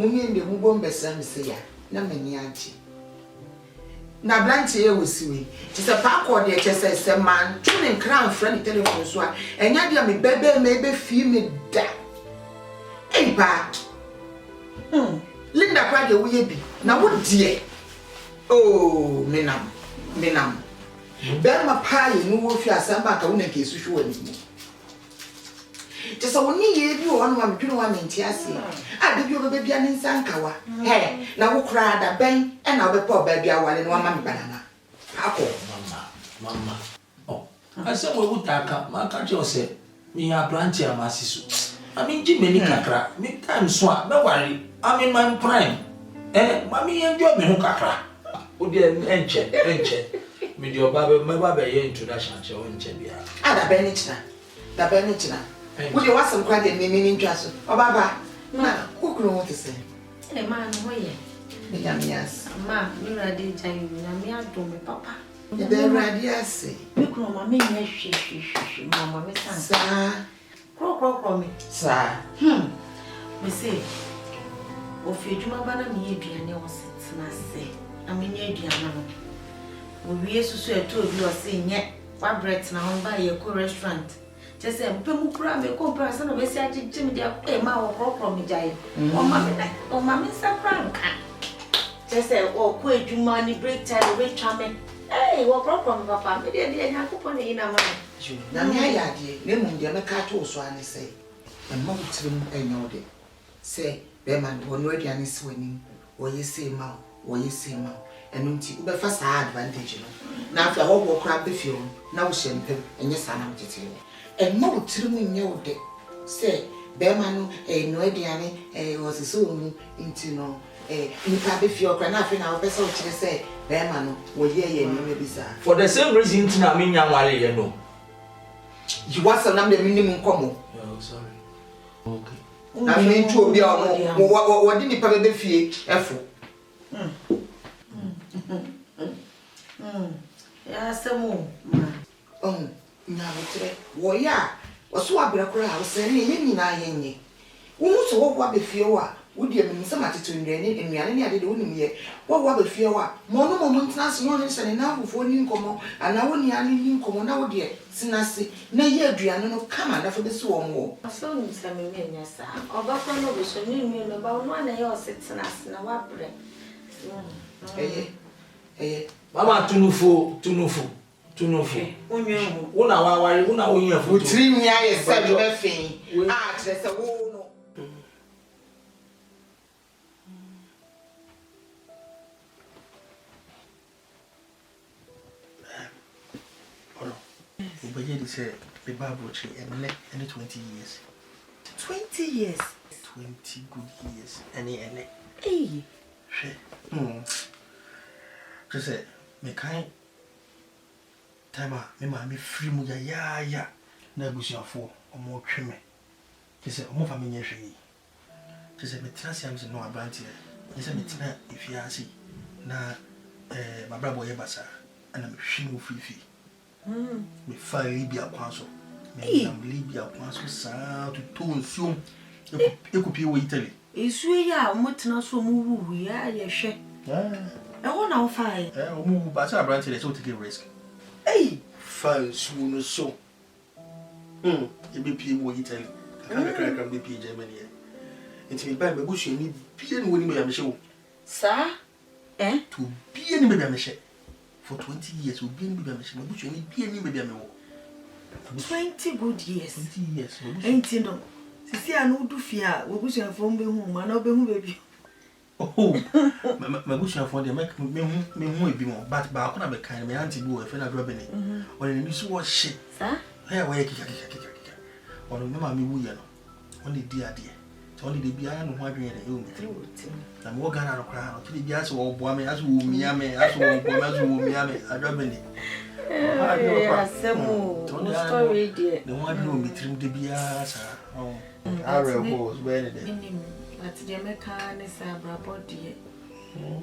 Mumende mubombe sam say ya na mani achi. Na branche ye wosiwe. Ti se pa ko de chese se man tuning crown friend telephone so a enya dia me bebe me be fi me da. Ei pa. Linda kwa de wo ye bi. Na wo die. Oh, menam. Berma pie no wo fi asamba ka wo na ke suhwe wani. Just a woni ye bi won wa medwene wa menti ase. A de bi obebia ne nsankawa. He, na wo kra da ben e na obepo ba bia wale no wa ma me banana. Ako mama. Oh, I said we would taka, ma ka je ose. Me ya branch am asisu. I mean ji many kakra. Me time so a be worry. I'm in my prime. Mami enjoy me ho kakra. Wo de enche. Me di oba be me ba be ye introduction che wo nche bia. Da ben ni china. Would you want some credit meaning just? Oh, Baba, na, who could want to say? A man, yes. Ma, you are the time, me I do me, Papa. The radius, you grow my me, she, Mamma, Miss Sir. Crow me, Sir. Me say, of you, my banner, me, and you was say, I mean, you, we used to swear to you are saying yet, what bread now by your restaurant. Just say, Pemukra, me compare some of us at Jimmy, a mouth from me, Jay. Oh, Mammy, Saprank. Just say, oh, quit you money, break time, rich charming. Hey, what problem, Papa? Me didn't have to put in a man. Now, my idea, Lemon, the American swan, say, and most of them I know it. Say, Beman, when ready and is winning, or you say, Mouth, or you say, Mouth, and until the first advantage. Now, if the whole walk crab the fuel, now shame him, and your son, I'm to tell you. And more trimming know de say Berman no ediane was so into no nipa be fio kra na afi na obesa o kire say Berman wo ye no bisa For the same reason tina me nyanwale ye no. You want some the minimum komo. Oh, sorry. Okay. Na me ntu obi a wo di nipa be fie efo. Ya samu. Nyabutre wo ya oso abrekora a wo se ne nyina yenye wo mu so wo ba befie wa wo die me nsema tetu nduane nnuane ne ade de wonim ye wo wa befie wa mo no mo ntase no ne se ne na afofo ni nkomo ana wo ni ani ni nkomo na wo de sinase na ye aduane no kama na fa besi wo mo aso ni se me nya sa oba kwa no be so ni mi no ba no na ye o setinase na wa bre Mama tunufu. Una wawari una oyin afuto. Utri mi aye se be fin. Ah, kire se wo no. Olo. Obaye di say the Bible tree and 20 years. 20 years. 20 good years. Any. Hey. Just say me kind time me free mu ya na abusuafo omo tweme kese omo fa me nyehwe yi kese me trust am se no abrantie kese me tena ifiase na my brother ye basa ana me hwi mu fifi me fa libia kwanso me am libia kwanso sa to nsuom ekupi wo Italy Esu ya omo tena so mu wuwu ya ye hwe ho na wo fa omo basa abrantie so take a risk. Hey, false no so. You be people Italy. I can't crack on the Germany. It's me by my bush, you need be any way I'm show. Sir? To be any baby I'm for 20 years, will be any baby I'm bush, you need be any baby I'm 20 good years. 20 years. Ain't you know? See, I know do fear. We wish I phone be home, and I'll be home, baby. Oh, my bush for the make me be more, but I can't be kind of my auntie boy, if I drop any. Or in the was shit. Sir? Hey, where or remember me, we are only dear. Only the piano, why be in the I'm walking out of crowd. To the gas or boy, as who me, as who me, I drop any. Story, dear. The one who be trimmed the bias. Oh, I was very but the American is a body.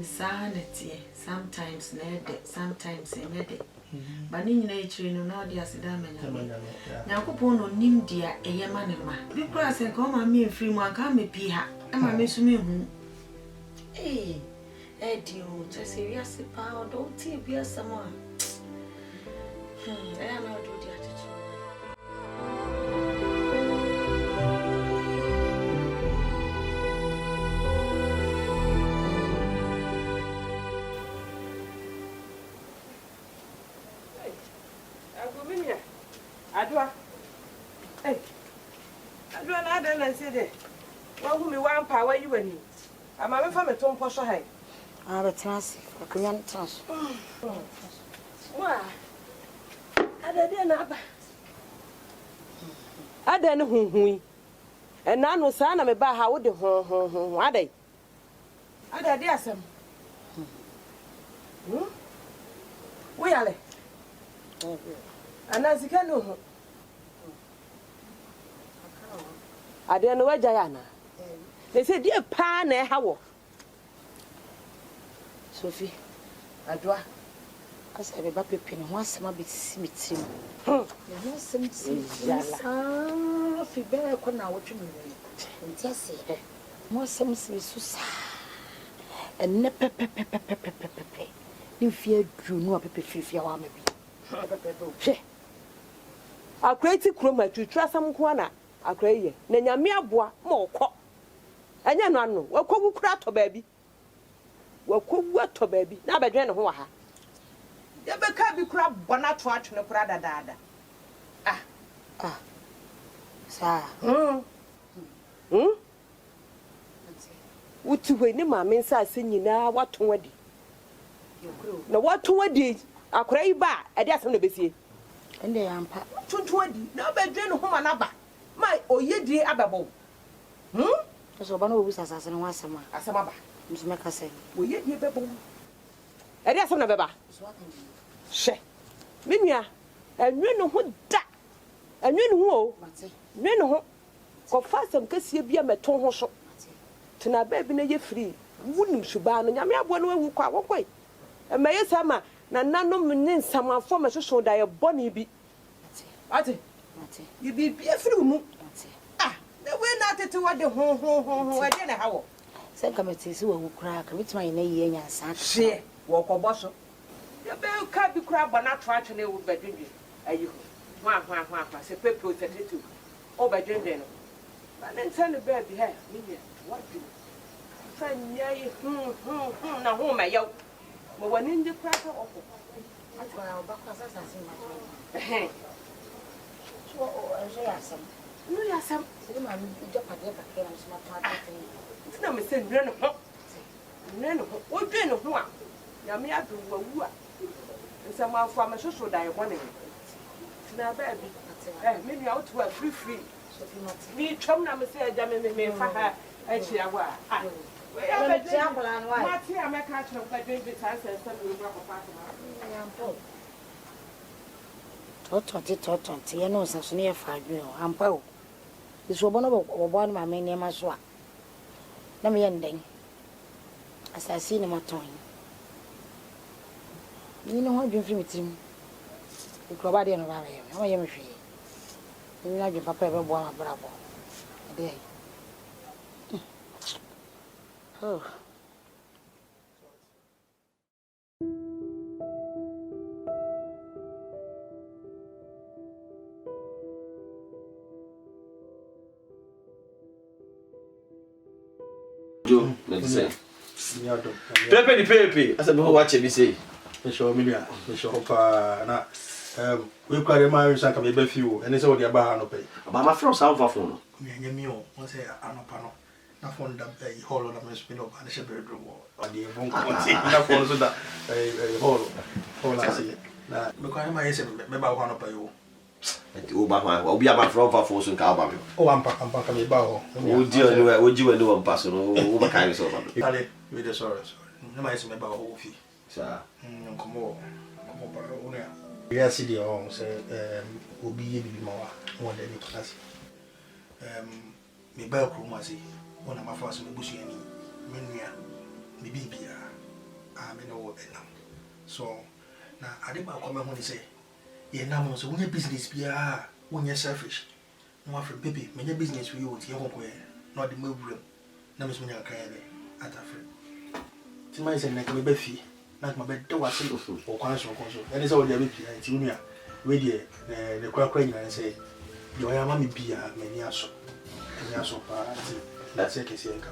Sanity, sometimes needed, sometimes needed. But in nature, you know, the Asidama. Now, Copono Nimdia, a Yamanema. Because I come and me free one can be Piha, and my miss me whom Eddie, just serious power, don't you be a someone. I am not do the attitude. Adwa. Hey. Adwa na ada na say de. Wa hu me wan pa wa yi wani. Ama me fa me ton posho hai. Ah, but trans. Akunya trans. Wa. Ada de na aba. Ada ne hunhui. E na no sa na me ba ha wo de hon ada. Ada de asem. Wo yale. Anazika no ho. Ade no waja ya na. They say die pa na ha wo. Sophie. Adwa. Asa be ba pepe no ho asema be simitrim. Hmm. No asem yala. Fi be ko na wo twemi ni. Ntese. Mo asem susa. Enne pepe. Ni fi adru no pepe fifia wa ma bi. Pepe. Akreti kroma twitwa sam ko na akraye na nyame aboa ma okọ anya no ano wakogu kura to baabi wakogu ato baabi na abadwen ne ho wa ha ya be ka bi kura bona to atwene kura dadaada Sa. Wuti hwe ni ma men sa ase nyina wato wadi na wato wadi akrayi ba ade asem na besie Ende yampa. tuntu wadi na abadwen ne ho ma na ba ma oyedie ababo So ba no obu sasase no asema. asema ba Mseme ka say. oyedie bebo ade asem na beba hye menua anwe no ho da anwe no ho o Mate. nwe no ho ko fasem kasie bia meton ho so tena ba bi na ye free wunim suba no nyame abo no wu kwa wokoi e maye sama na nanom ne nsamafo me soso da ye boni bi ate Mate. ye bi bia free mu Mate. na we na tete wade ho ade na hawo Se kamete si wo kura ka mitima ye na ye nyansa. hye wo ko boso ye be ka bi kura bana to atwe wu badwindwe ayi ho hwa se pepe o tetetu o badwindwe no ba ne ntane ba bi ha ni what do fanya yi na ho ma yaw mo wani ndi kura ka oko Atwa ba kwa sasase ma. so O yasam. no ya sam Se ma mi do pade ka kera msema to atete. tina me se nre no ho o dwe no ho a ya me adu wawu a nsama afo ma soso da ye bone tina ba bi me nua o to a free Sophie Mate. me twam na me se aja me fa ha achi awa we ya Ya ba be jambla no wa. Mati ameka twam ba dwe bi sa se me bra ko pa Yampa. Toto ye no saso ne ye fa adwen o ampa o. Iso bono bo no ma me ne ma so a. Na me ye nden. Asasi ne maton. Ni no ho adwen firi mitim. Ikro ba de no ba ye. Ma ye me hwe. Ni na adwen papa e be bo ma brabo. De. Oh. Jo, let's say. Nyado. Pepe. I said, "Who watch me say?" Me show milia. Me show pa na we kware ma wi sanka me ba fi wo. Ene se wo de ba ha no pe. But my friend sound for phone. Me anya mi o. Won say anopa no. Na phone da hall na me spin up and she bedroom wo. Ade bon konti. Na phone so da hall asi. Na me kware ma yese me ba ho no pa yo. O ba ma, o bi ama friend for phone so ka ba me. O ampa ka me ba ho. O di anywhere, o ji we no pass no, o ba kai so ba. Ale, we de sorry. Na ma yese me ba ho fi. Sa. Komo pa o ne. Ya si di on se obi ye bibi ma wa. Won de ni class. Me ba ko ma si. Wona ma fa so me busu ani. Me nua. Me bibia. Me no wo benam. So na ade ba ko me ho ni se ye na mo so wonya business bia wonya selfish. No afre baby, me nya business we you tie ho ko ye. Na de mawuram. Na me so nya kan ye atafre. ti mai se na ka be fi na ka be de wa se o kwan so ene se o dia be pi ti unu a we die ne kwa nyina se yo ya ma me bia mani aso pa ti na se ke se nka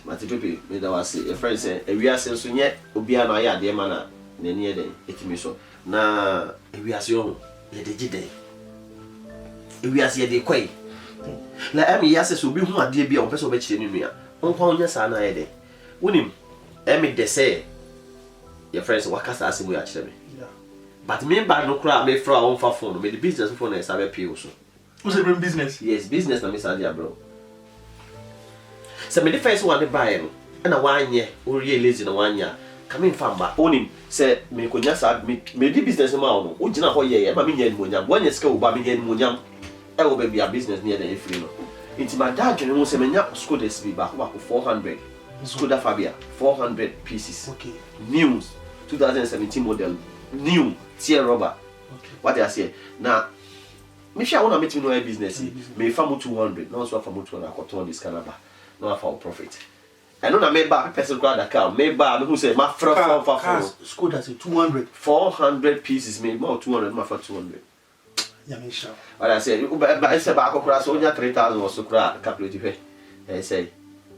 mati pepe me da wase a friend say ewiase nso nye obi a na ya de ma na nani e den etimi so na ewiase yo ye de gide ewiase ye de kwai na emi yase so bi hu ade bia o pese o be kire ni nua onko onya sa na ye de wonim emi de say your friends wakasa asimu ya kire me but me ba no kra me fra on fa phone me the business phone na sabe pay so what's the business yes business na me sa dia bro so me the first one dey buy no na wanye o real lazy na wanya come in famba onim say me ko nya sa me di business ma o no o gina ho ye ma me nya ni monyam wanya sika o ba me nya ni monyam e wo be bia business ni e na free no inti ma dad no say me nya Skoda SB ba ko 400 Skoda Fabia 400 pieces okay new 2017 model new tier rubber okay what I say now me sure I want to meet me no business me fa mo 200 no so fa mo 200 ko ton this canaba no for profit I know na me ba person crowd account me ba me who say ma fra Skoda say 200 400 pieces me more 200 ma for 200 ya me sure what I say ba I say ba ko kura so nya 3000 or so kura calculate he I say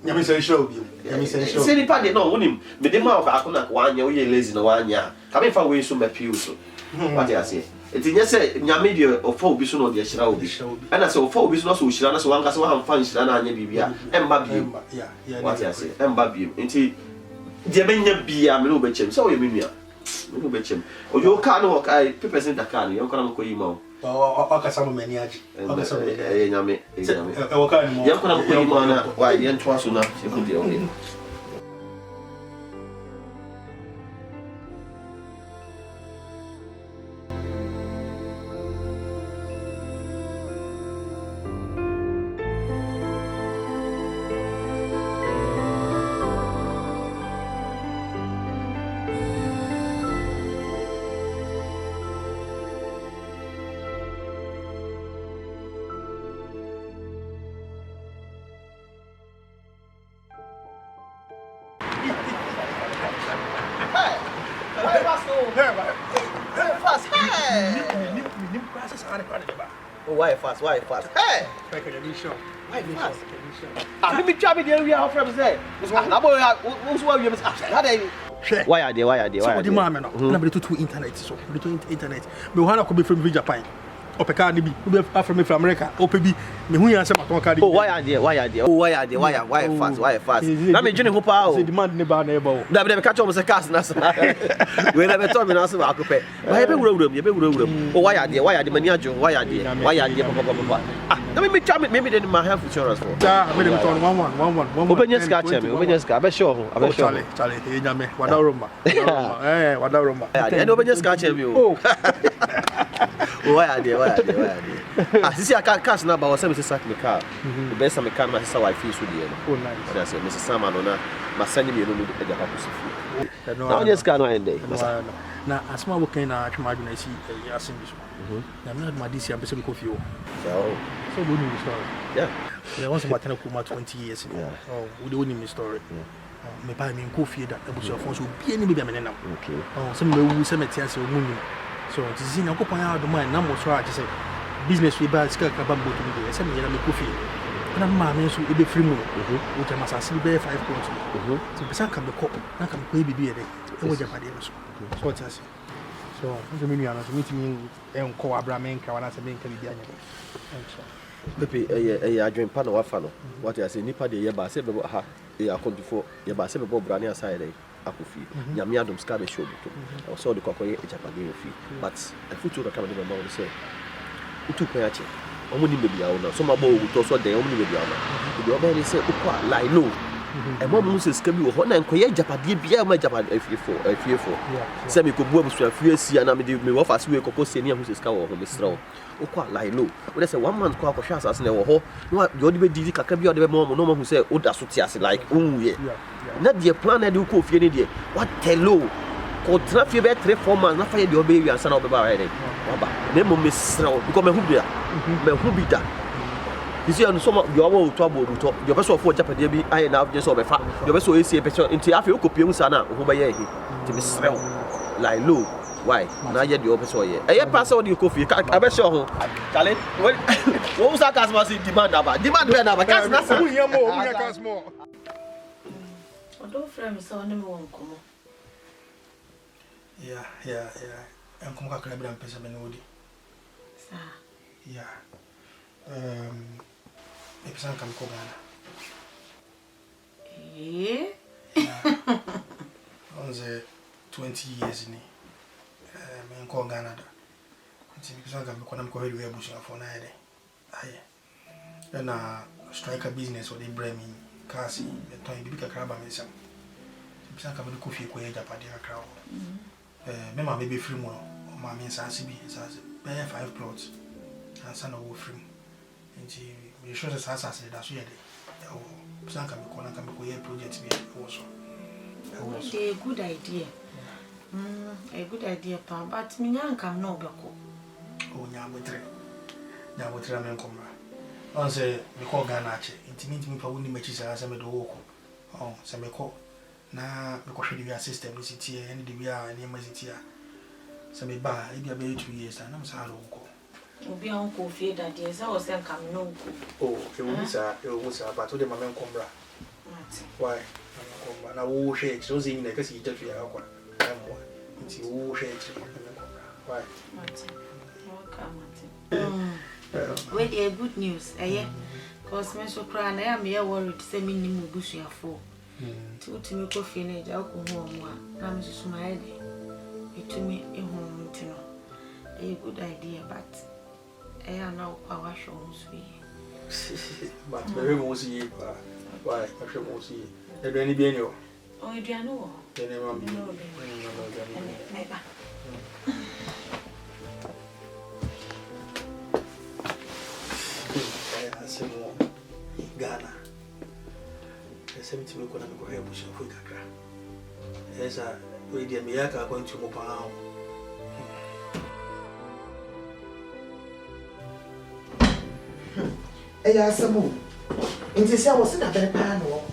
ya me say sure bi ya me say sure say ni pa de no wonim me de ma ba ko na ko anya wo ye lazy no wanya ka me fa we so ma piu so what I say eti nye se nyame de ofa obi so no de hira obi ana se ofa obi so no so hira na so wanka se wa fan hira na anya bibia emba bi what I say emba bi enti de benya bia me no be chem se wo ye menua me no be chem ojo ka no kai people say Dakar no yon kana ko yi ma o ka samu mani aji o ka samu nyame e wo ka ni mo yon kana ko yi ma na wa yen twa so na se ko de o ni Oh, why fast? Why fast? Hey! Why fast? Ah, me try me the area of from say. Na boy, who's why you must ask. Why are they? So the man no. Na be to internet so. Be to internet. Me wana ko be from Japan. Opeka ni bi. Be from America. Opebi. Me hu yan say maton ka di. Oh, why are they? Why fast? Na me juni ho pa o. Say demand ne ba na e ba o. Na be catch on say cars na so. We na be to me na so ba akopɛ. Why be wurawuram. Oh, why are they? Mani ajo. Why are they? Papa. Ah, na me try me dey my health insurance for. Ja, me dey turn 11. Obenya ska che me. Abe sure ho. Charlie, e nya me. Wada Roma. Wada Roma. And obenya ska che me o. Why are they? Ah, this is a cash number. I was saying, Mrs. me car. The best of me car, my sister, wife, is with you. Oh, nice. That's it, Mrs. Samanona. My son, you know, the Japanese. Now, just can't end day. Now, as my work in a imagine I see a asking this one. I'm not my DC, I'm basically coffee. So good news story. Yeah. There was a matter of 20 years ago. Oh, we don't need story. Me buy me coffee that Abusua phone so be any baby now. Okay. Oh, some we some materials so moon. So this is in a couple of mind now most right to say business we buy scale ka bambo to me say me na me coffee. Na ma me so e be free mo. We can mass be 5 points. So be san ka be cup na ka be bibi e dey. E wo Japan dey so. So what you say? So we me nua na so meet me en ko abramen ka wana say me nka bibi anya. Pepe adwen pa na wafa no. What you say nipa dey ye ba say be ha e akontifo ye ba say be brane aside dey. Akofi nyame adom ska be show bito o so de kokoye ejapade ofi but a future ka be ba say utu kwa yache omo ni bebi awo na so ma bo oguto so den omo ni bebi awo na de oba ni say ukwa lie low e mo mu se ska bi wo ho na nkoye ejapade bia ma ejapade afiefo say me ko bu abusu afiesi na me wo fa se we kokko se ni ahu se ska wo ho me sra ukwa lie low we say 1 month kwa hwa asase na wo ho no de be didi kakra bi de be mo no ma hu say oda so tiase like unwie na de plan na de ko fie ni de what hello ko trafie be 3-4 months na fa ye de obe wi ansa na obe ba right waba na mo mesra because me hu bia You see, on some of your own trouble, your person for Japan, I now just over fat. Your vessel is a person into a few copium sana, who by ye to be sell like low. Why? Now yet the officer here. I pass on your coffee. I bet you, Calais. What was that customer demand about? Demand when I can't more. I don't frame me so anyone come. Yeah. And come back and pay some money. Yeah. Maybe some come Ghana. On the 20 years in men call Ghana. Because I'm going to go to Abusua for 9 days. Then striker business or they bring me cars, the time big crab and some. Some come to coffee for Japan crowd. Member maybe free more. My means CB has 5 plots and son of free. And she shows us as I said, that's really. Some can be calling project also. A good idea. A good idea, pa, but me can no bako. Oh, Yabutre. Yabutre, men come. On say, we call Ganache, intimate me for winning matches as I made the walk. Oh, some call. Now, because we are system, is it here, and we are an emergency. Some bar, it be about 2 years, and I'm sorry. Obi uncle fear that yes, I was saying come no. Oh, it was a but to the man come. Why? Now, who shades those in the case you take your alcohol. It's who shades. Why? Wait, a good news, eh? Cause me so cry, I am here worried, send me new bush here for. To me coffee in a alcohol, I'm just my head. It to me a home to know. A good idea, but I am now power shows we. But very mostly, why? I should mostly. There any be any? Oh, you don't know. Then I will be. Ghana. The 70 will go and go ahead with Africa. There's a radio Miaka going to Mopao. Eya samu. Inti se wo se da bere pa no.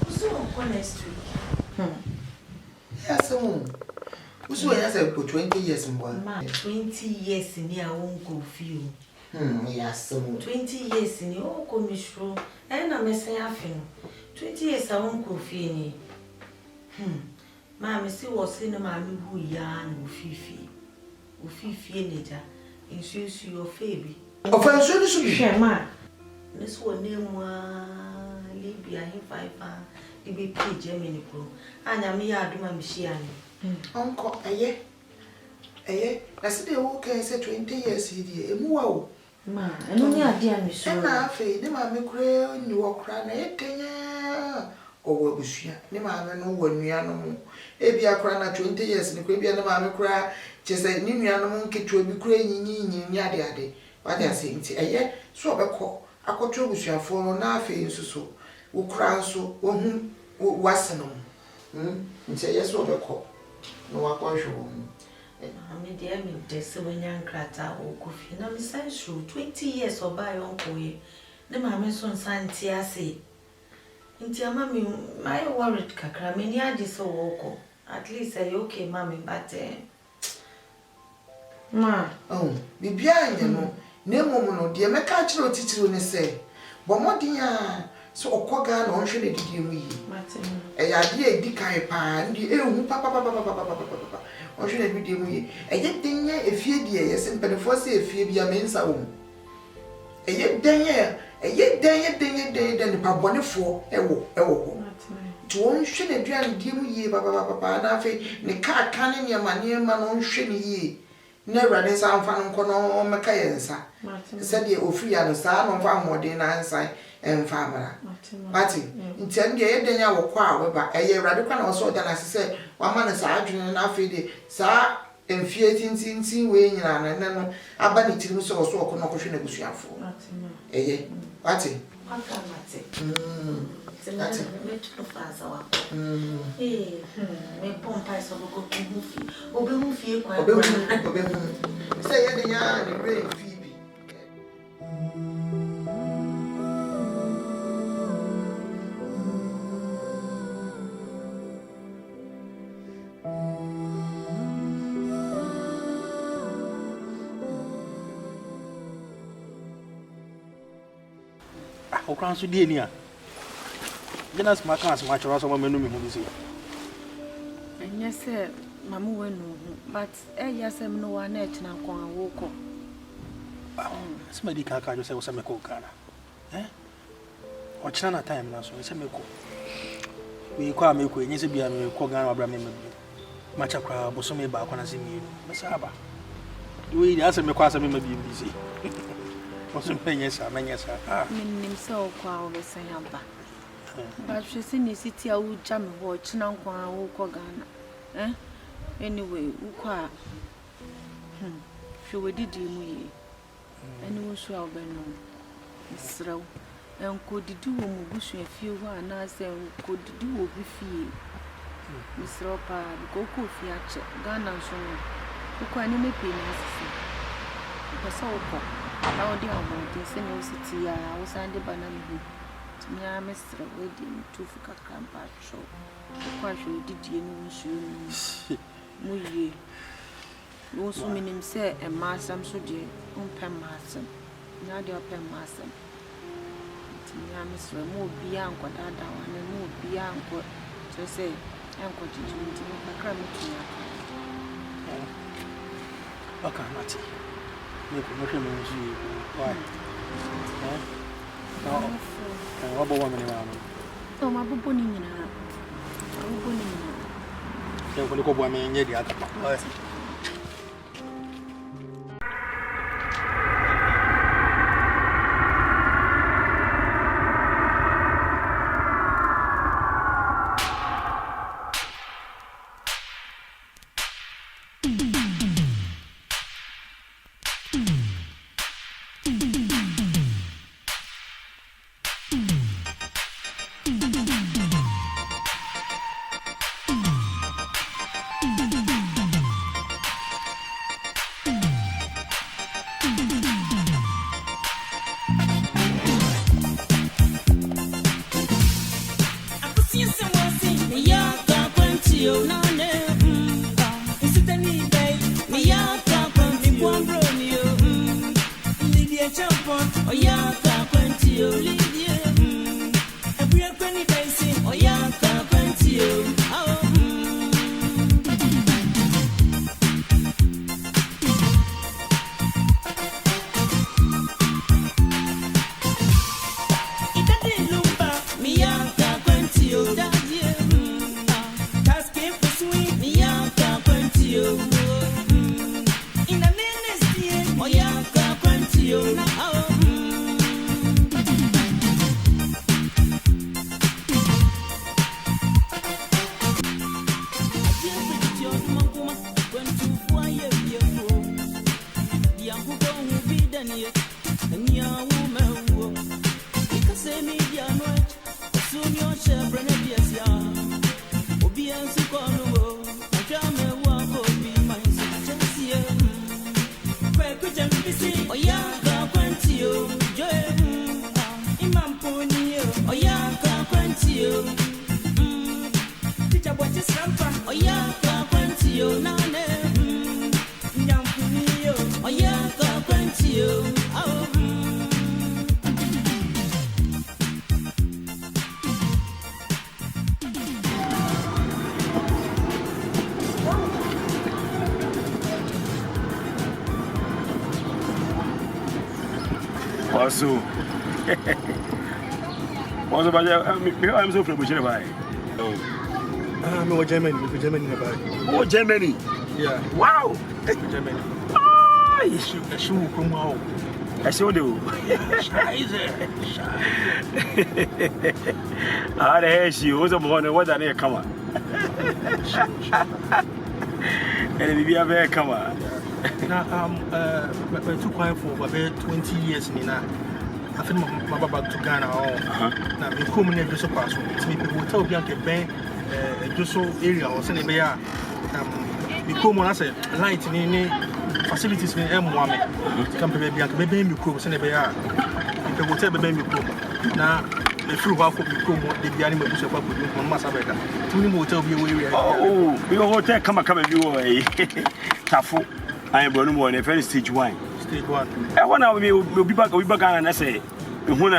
So on next week. Ya samu. Usu ya se ko 20 years mbo. 20 years ni a won go feel. Ya samu. 20 years ni o ko misro. E na mesen afi no. 20 years a won go feel ni. Ma me si wo se no ma me hu ya no fifi. Ofifi neja insusu your fabi Offense ni so bi shema neso woni mu Libya he fifa ibi pe Germany pro anya me ya aduma me hia ni onko eye na se de wo kan se 20 years idi emu wa o ma eno ni ade a me so na afi ne ma me kure ni wo kra na etenya owo Abusua ne ma me no wo nua no ebi akra na 20 years ni kure bi ne ma me kura chese ni nua no nketua bi kura nyinyi ade wade ase nti eye so obekọ akọtọ Abusuafo no na afi nsuso wo kura nso wo hu wase no nti eye so obekọ no wakọhwe wo me de me dese wanya nkrata o kofi na me san so 20 years oba yon koye ne ma me so nsanti ase nti ama me my worried kakra me ni ade so woko at least say okay mama but ma bibia anya no na mom no de meka kire otitiro ne se bomodin a so okoga na onhwe ne didi mu yi ya de edi kai pa ndi ehu papa onhwe ne didi mu yi eye denye efie die ye se mpedefo se efie bia mensa wo eye denye ne pabonefo ewo ho to onhwe ne duan di mu yi papa na afi ne ka ne niamaniema no onhwe ne yi na rade sanfa no nkono meka yensa se de ofri ya no sa no fa modern na ansan emfa amara mati ntian de yedenya wo kwa weba eye rade kwa na wo so da na se wa ma na sa adwene na afi de sa emfie tintintin we nyina na no aba ni tirim so so okono kohwe na Abusuafo eye mati mati That's it. Me pomp I saw go to Mufi. Obe Mufi, say, yeah, the great Phoebe. How can you do it? Just my class, my choice, or my name is. And yes, sir, Mamma went no, but yes, I'm no one at now. Walk on. Somebody can't just say, was a medical car. Eh? Or China time now, so it's a medical. We call me queen, yes, be a medical gun or Brammy. Much a crowd, but so many back when I see me. Miss Abba. We ask me, because I may be busy. What's some penny, yes, sir. Ah, Meaning so quite over saying, but she seen the city, I would jam watch now. Walk Ghana. Anyway, Uqua. She would did you. Anyone shall be known. Miss Row. And could do Mubush a few one as could do with fee. Miss Ropa, go cool fiat, Ghana show. Who can make peanuts? Because all now, dear, the same city, I was under banana. I missed a wedding to Fuka show. Quite sure did you know? Muye. You also mean him say, and Massam so dear, pen Massam. Now they are pen Massam. I miss remove beyond what I down and move beyond what to say, and what you do to make a crime to you. Okay, Matty. You can look at you. Why? What about 1 minute around? Oh, my booning. Don't look at one man, the other. Also, what's about I'm so from Germany. I'm Germany. Oh, Germany. Yeah. Wow. Germany. Ah, I should come out. I saw you. Ah, the hell she was a morning. What are they come on? And if you have a come on. Now, I'm too quiet for about 20 years now. after my back to Ghana. Now, we come in every so pass. It's me hotel Bianca Ben, just so area or Senate Bay. We come on as a light in facilities in M1. Come to Bianca, baby, you come, Senate Bay. The hotel baby, now. The fruit of the animal was about to do on Massabeka. Two hotel view. Oh, we hotel come and view a Tafu. I am born one, a very stage 1. Stage 1. I want to be back, we began and I say, the more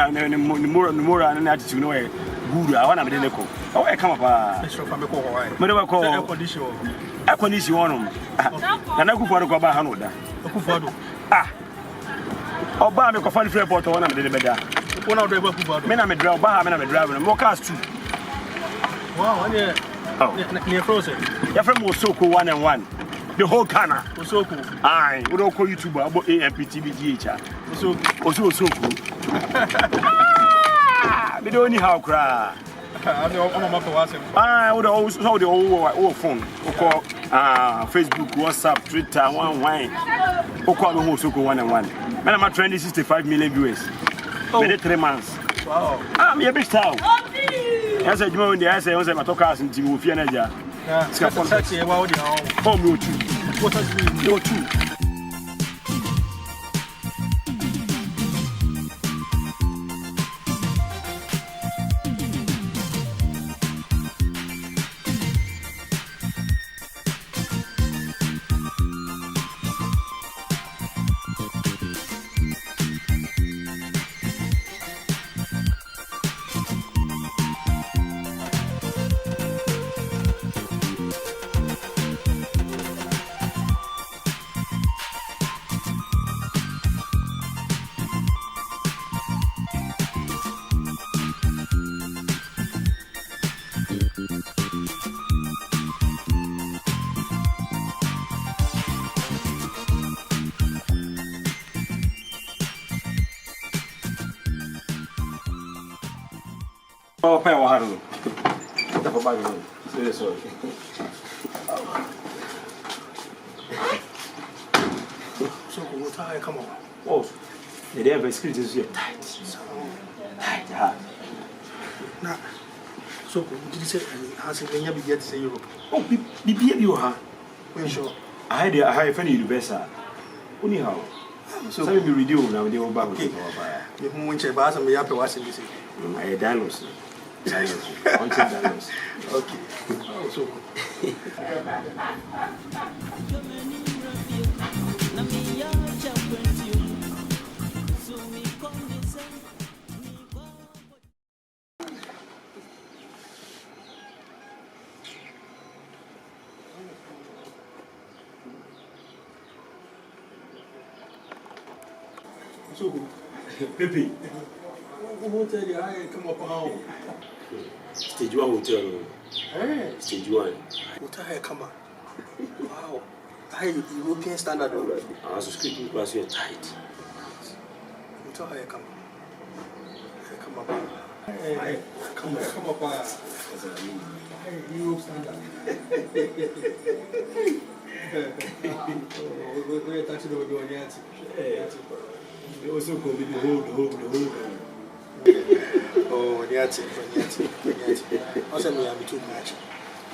and attitude, no way. Good, I want to be in the cook. Oh, I come up. Whatever call air condition on them. And I could want to go about Hanoda. Ah, Obama, a funny report on the better. One of the men I'm a driver, I'm a driver, and more cars too. Wow, near frozen. Your friend was so cool 1 and 1. The whole canna was so cool. I would all call you to about AMPTBGH. So cool. We don't anyhow cry. I would always hold the old phone, or Facebook, WhatsApp, Twitter, one wine, or call the whole so cool 1 and 1. And I'm at 65 million viewers. 3 months. Wow. I'm a big star. As I do in the essay, I was a talk in Timothy. Scaffolding, wow, oh, you too. What does mean? You too. Oh, pay what I don't know. Sorry. So, what I come on? Oh, the day of security is here tight. Tight, now, so, did you say, has it been yet to say Europe? Oh, be you, huh? We're sure. I had a friend university. Only how? So, let me read you now. They will back. Okay. You won't say, but I'm happy watching this. I diagnose. Okay. Oh, so Pepe. Who tell you I come up home? Stage 1 hotel. Hey, Stage 1. what I come on? Wow, I European standard already. I was speaking class here tight. What I come? I come up. Hey, come up. Hey, Europe standard. We're touching the door yet. It was so cool. The whole. Oh, that's it. Also, me, I'm too much.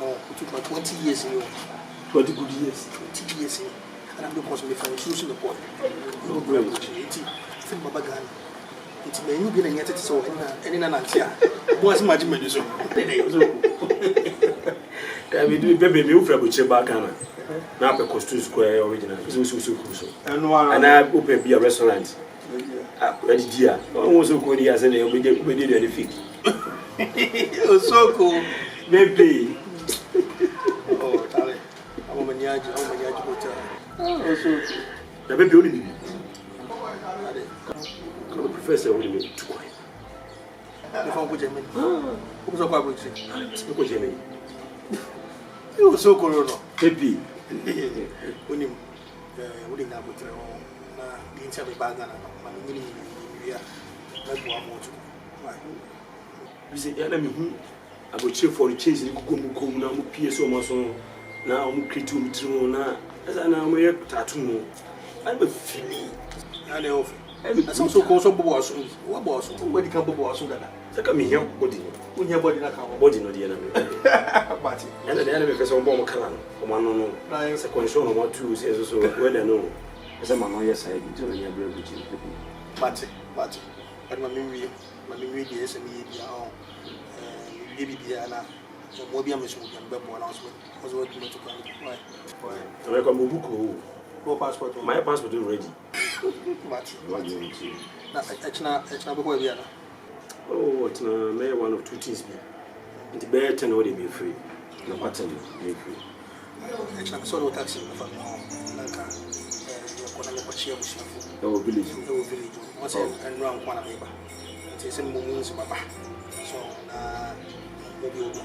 Oh, it took my 20 years in 20 good years. 20 years in. And I'm not going to choosing the point. No, bro, it's from Baba Ghana. It's me, you getting it so, and in an answer. What's my Jimmy? So, we do baby milk for a back Ghana. Now, the costume square original is so cool. And I open be a restaurant. Dear, almost so good as any we did anything. It was so cool. Baby. Oh, darling. I'm a manyaji hotel. Oh, so the baby only me. The professor only me too quiet. If I'm with Germany. Who's up with you? Speak with Germany. It was so cool. Baby. When you wouldn't have with the interview bag and we say, enemy, I will cheer for the chase in Kukum now, P.S. Omason, now Kritum Trona, as I now wear tattoo. I'm a filly. I know. Some so called some boss. What boss? Where the camp boss? Saka me here body. When your body not come. Body no the enemy. But And the enemy person on bomb clan. One no. Na second show no what two says so where they know. Ese man no yes side to your brave with you. but my memory is a baby Diana. So maybe I'm missing them bebo announcement. Was working to come. Why? I come book No passport. my passport is ready. But What do you need to? it's not before Diana. Oh, it's may one of two things be. The bear 10 would be free. No pattern be free. It's not sort of taxi from home. Like Oh, village. What's and round one neighbor. It's a moons, Baba. So, maybe you'll be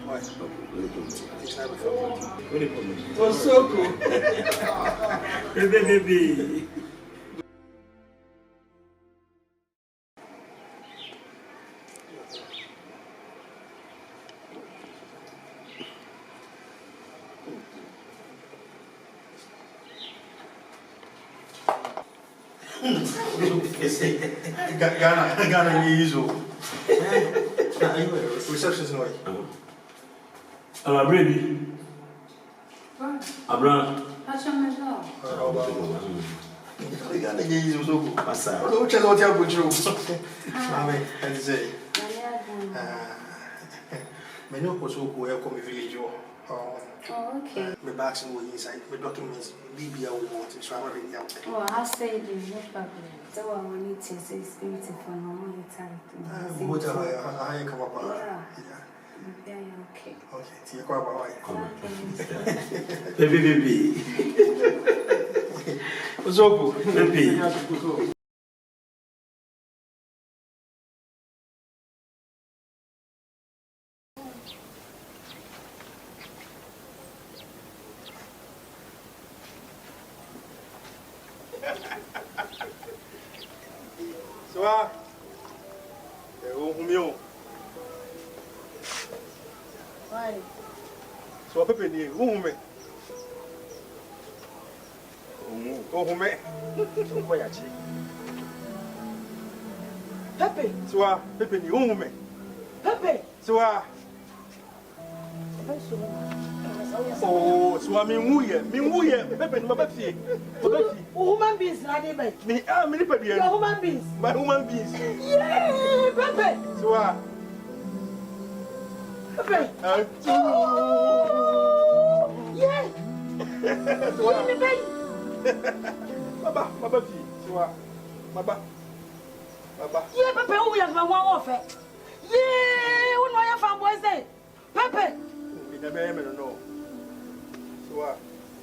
why? It's not before. Oh, so cool. Baby. Ghana, usual. Reception's no way. Hello, baby. Abraham. Ghana, usual. So good. Which is what you have to do. And say, many of us who come village. Oh, okay. My bags and inside, my documents, BBA will want to travel in the outside. Oh, I said, no problem. So I will need to say spirit for normal time. What I come up? Yeah, okay. Okay, see you quite Baby. What's up? Baby. So, Pepe, who me? Oh, me. Pepe. So, Pepe, who me? Pepe. So, oh, so I mean, Pepe, my baby. Human beings, not even. Me, Pepe, You're human beings. my human beings. Yay, Pepe. So, Pepe. Yeah. Baba, so, Baba. Yeah, Pepe, who we have my one off it. Yeah, who know your fanboy say? Pepe. We never know. So,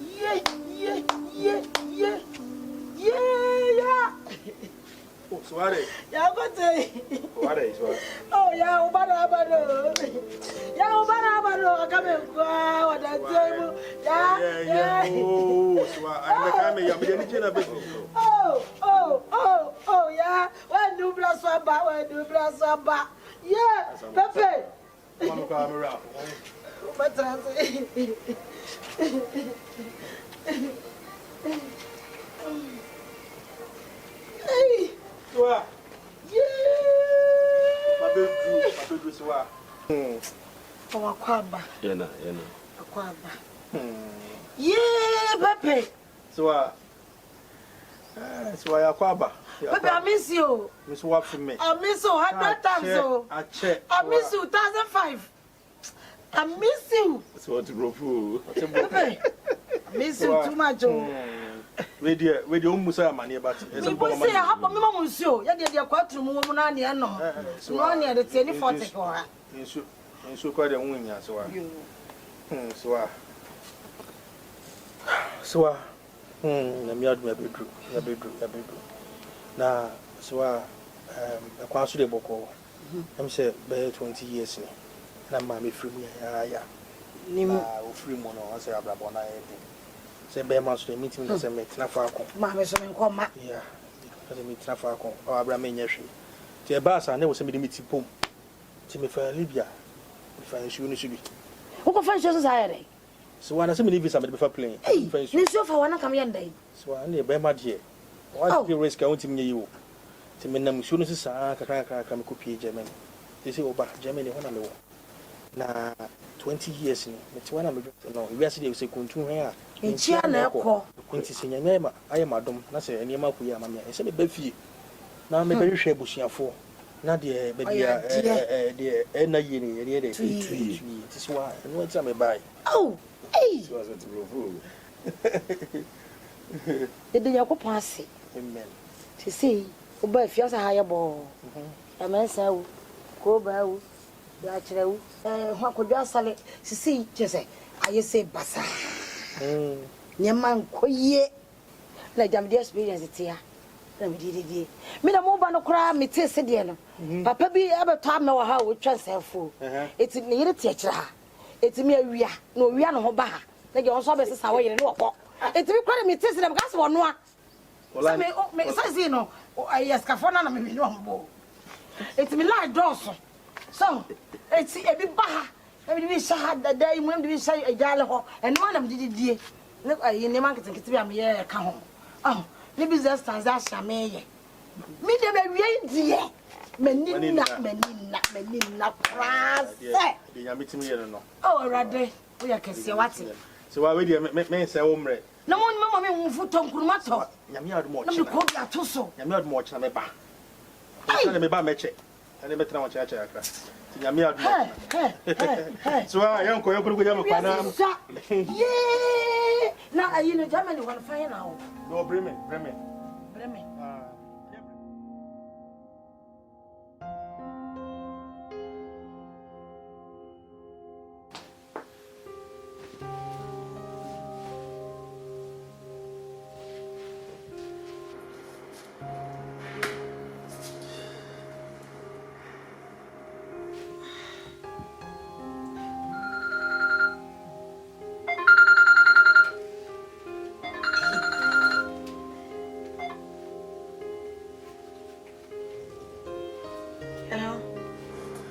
Yeah. oh, so are they? Yeah, but What is what? oh, yeah, Ubano. Yeah, Ubano, I come and go at that table. Yeah. Oh, so I'm a baby. Oh, yeah. When do Brasamba? Yeah, Pepe. I'm come around. But I say, hey, So, yeah. my baby, so, Oh, Aquaba. Yena. Aquaba. Yeah, Pepe. So, I acquire. Pepe, I miss you. Miss what for me? I miss you 100 times. So I check. I miss you 1005. I miss you. That's what to rofu. Pepe, I miss you too much. With the almost a money about it. People say I have a minimum show. Yeah, they're quite to move on. I know. So on here, the 40 or in so quite a woman. So, let me add my bedroom. Now, so, a quantity of boko. I'm say, by 20 years. And I'm mammy free me. Free mono, I say, Abrabona. Say, bear master meeting as a mate, not far. Mamma, so come back. Yeah, as a meet, not far. Or Abraham, to a bass, I never send me the meeting boom. To me for Libya, if I should be. Who can find your society? So, when I see me leave somebody before playing, Hey, you so for one come here. so I need a bear, my dear. What the risk I want to me you? To me, I'm soon as I can copy Germany. They say, oh, Germany, one of na 20 years ni metiwana me no wiase de se kuntu he a nchia na ekọ kunti senyanya ma aye madom na se enema ku ya ma me se me ba fie na me be hwehwe busuafo na de be dia de na yie ni ye de ti si wa no ati me bai oh hey so as to rofu de yakopon ase amen ti si o ba fie asa ha ye bo amansa wo ko ba wo ya kirewu ho akodwa asale sisi chese ayese basa nyema nkoye na jamde experience tia na me didi me na mo ba no kra me te se de no papa bi abeto am na wa ha wo twa sefo eti ne yire tie kira ha eti me awia na owia no ho ba ha na ge onso be sesa wo yire no okọ eti bi kra me te se de gas wo no a wala me sai no yes ka fo na me mi no mbo eti me la doso so eti ebi baha ebi bi shahada dai mu ebi bi shay ejale ho eno na mdididie ne ayi ne market kiti am ye ka ho ne business transaction me ye mi de be wie die menina prase de ya mitimi ye no oh rade o ya kese wati so wa we de me se wo mre na mo me hu futo nkuruma to nyame adu mo na me ko bi atoso nyame adu mo china me ba na me ba meche ane betra mo chacha akra nyame adu so yanko yanko jam pana ye na ayi no Germany wan fine now no bremen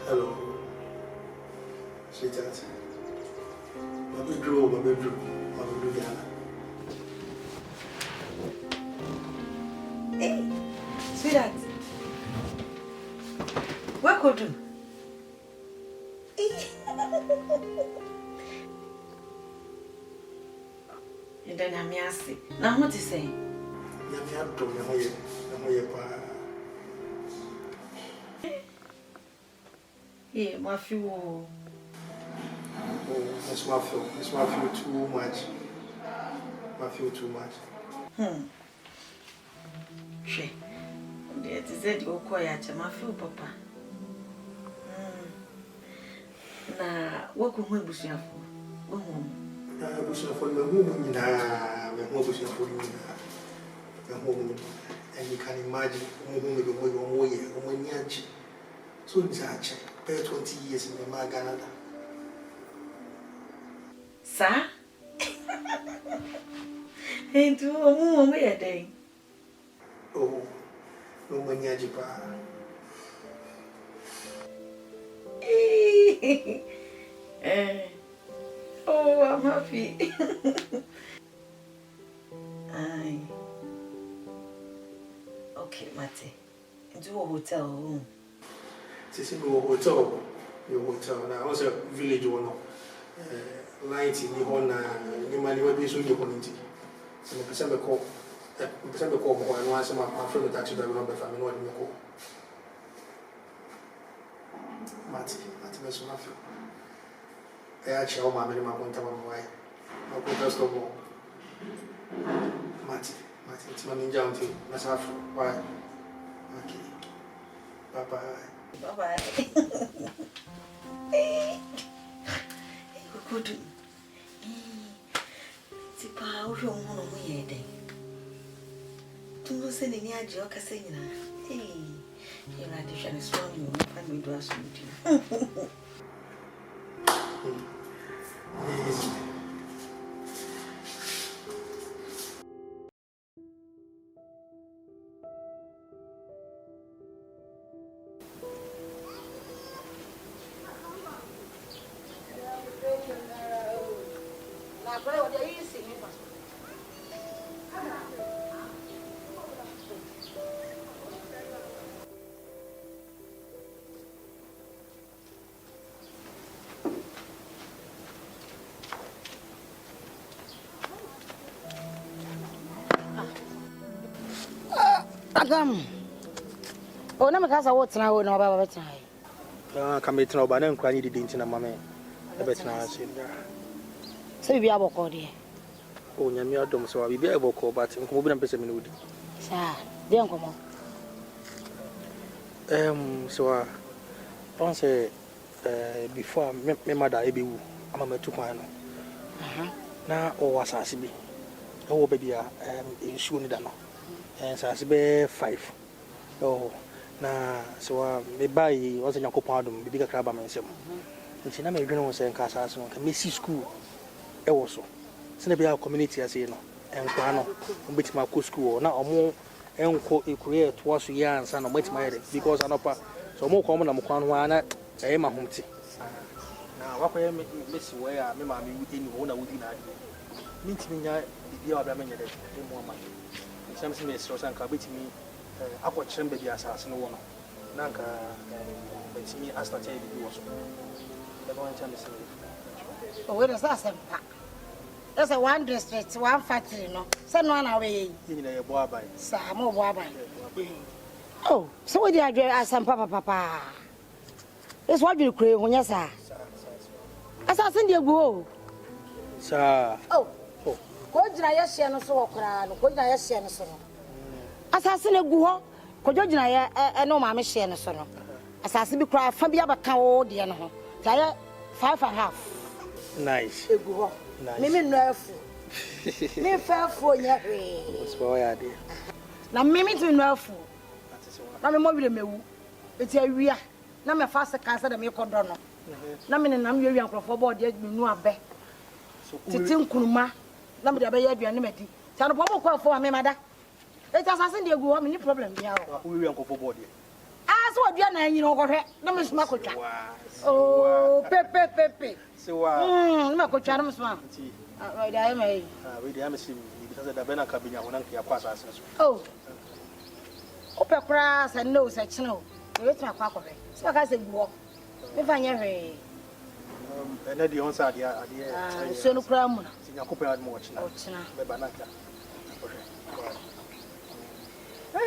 Hello. Sweetheart. My bedroom. Hey, sweetheart. What could do? You don't have me ask. Now what is saying? Yeah, my few. Oh, that's my feel too much. I feel too much. She. It is said you quiet, my few papa. Na what could we be for? I was for the woman in home, and you can imagine one year. So it's actually 20 years in my Ghana. Sir? Ain't you a woman a day? Oh, no money at Oh, I'm happy. Aye. Okay, Mate. Do a hotel room. This is your hotel. Now, also village one. Light in the one, you might be so you want it. So, the call. The call, and once my friend taxi driver number family, what you call. Mate, Mate, I actually all my minimum went on my way. I'll go just go more. Mate, it's my ninja until that's half. Why? Okay. Bye bye. Bye bye. Good. Si pa o ro mo no mo ye den. Tungo se ni aje o kase nyina. You are the shine strong you find me do as you do. Agam. Oh, na mekasa what's na na baba betina. Ah, come it no ba na nkwa ni didi ntina mama. E betina ase. Se bi aboko de. Oh, nyame adom so bi bia aboko but nkomo bi na pese me no wudi. Sa, de nkomo. So don't say before me mother ebewu ama matu kwan no. Na o wasase bi. O baby nsuo ni da no. Asase be 5. Oh, na so me bai o se nyakopon adom bibi kakra ba me nsem. Nti na me dwene wo se nka asase no ka mesi school e wo so. Se na bia community ase no. Enkwa no, mbetima ko school na omo enko ekure to aso ya ansa na mbetima yede because anopa so mo ko mo na mo kwan ho ana e ma homti. Na wakoye mesi we a me ma me wudi ni wo na wudi na ade. Mintimi nya bibia wa bia me nyede e mo ama. Something is so sanka betimi akwa chembe bi asase no wo no na nka betimi astata e bi wo so e no ncha me se Oh, we just ask them. That's a one district, one factory, no. So no na we ni na ye bo abai sa mo bo abai. Oh, so we dey address asam papa. This what you create when you say. Assassin dey go. sa Oh. Ko jina ye hye no so okra no ko jina ye hye no so no asase na gu ho ko jina ye no ma me hye no so no asase bi kra fa bi abaka wo de no ho ta ye 5.5 nice egu ho me no afu me fa afu nya hwe so ya de na me ti no afu na me mo bi de mewu eti awia na me fa se kansa de me kodo no na me nam ye wia nkrofo bo de nu abe titi nkunuma na me de be ya aduane madi ta no pomo kwa fo ame mada e ta sase de egu ho me ni problem bia ho we wi ankofo board e so aduane anyi no ko hwe na me suma kotwa oh pepe so wa na me kotwa na me suma we da ya mai we dey am see bi because da bena ka binya ho na nka ya kwa asase so oh o pe kra sa no sa chino e wetin akwa ko hwe so ka se gu ho me fa nya hwe ene di on sa ade so no kra mu na nyakopon admo ochina ochina be banaka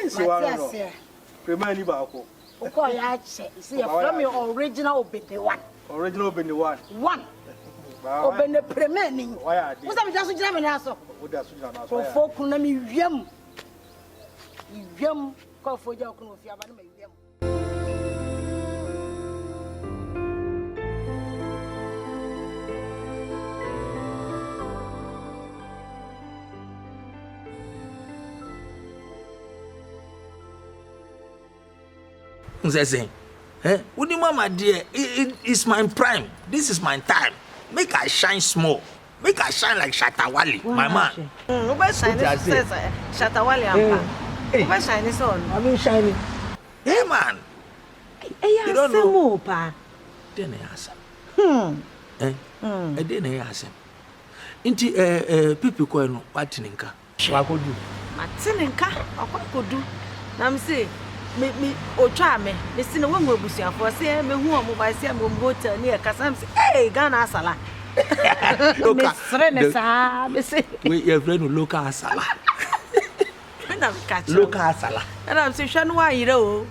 so wa no premani ba ko o ya che see from your original obede one obede premani wo sa me jaso jira me na so wo da so jira na so ko fo kun na me wiam ko fo ja kun ofia ba na me wiam Say, what do mama dear? It's my prime. This is my time. Make I shine small. Make I shine like Shatawali, my man. Who shine Shatawali ampa. Who shine so? I've been shining. Hey man. You don't know pa. Then I ask him. Then I ask him. Inti people call no patininka. What could do? Patininka? What could do? Nam say me otwa me si no wangu abusuafo se me hu omo ba se me hotel ni e kasam se Ghana asala me sre ne sa me se we your friend local asala na catch local asala na am se hwa no wa yire o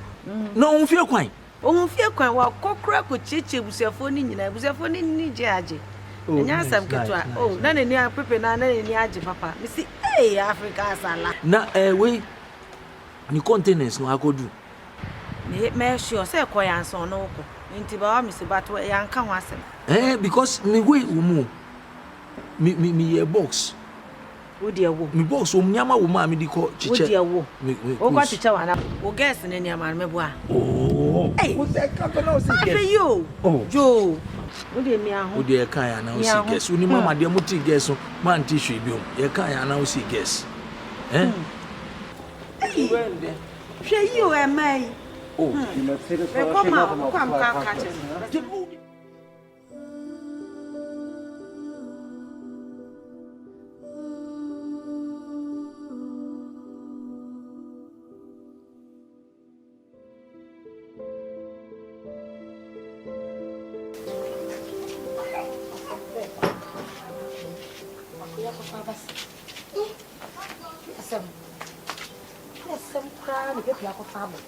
no unfie kwan wa kokra ko chiche abusuafo ni nyina abusuafo ni je age enya sam ketwa na ni apepe na ni age papa me se Africa asala na we ni containers no akodu me sure say koyanson no ko nti ba wa me se bato yanka ho asem because me we umu me ye box wo de wo me box o nyama wo ma me di ko chiche wo de wo wo kwa chiche wa na wo guess ne nyama me bo a wo se ka na o si guess yo wo de mi aho wo de kan ya na o si guess uni mama de mo ti guess man ti hwe bi o ye kan ya na o si guess She you and me. Oh, you know, say the come catch it. cry, and get like a family.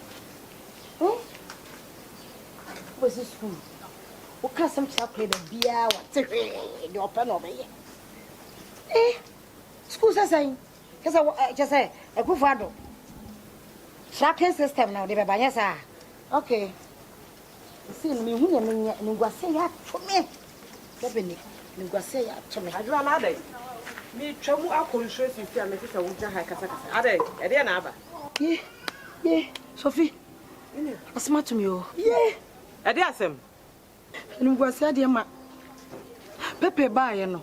Oh, was this school? What can some child play the beer? What's the open over here? Eh, school says I just say a good father. Tracking system now, the Babanyasa. Okay. See me, who you say to me. Definitely, you say to me. I do another. Me trouble our constraints if you are making a winter hike. Are they? Are they another? Yeah, Sophie. A smart to me, oh. Yeah. Are they some? And we say, dear ma. Pepe buy, no.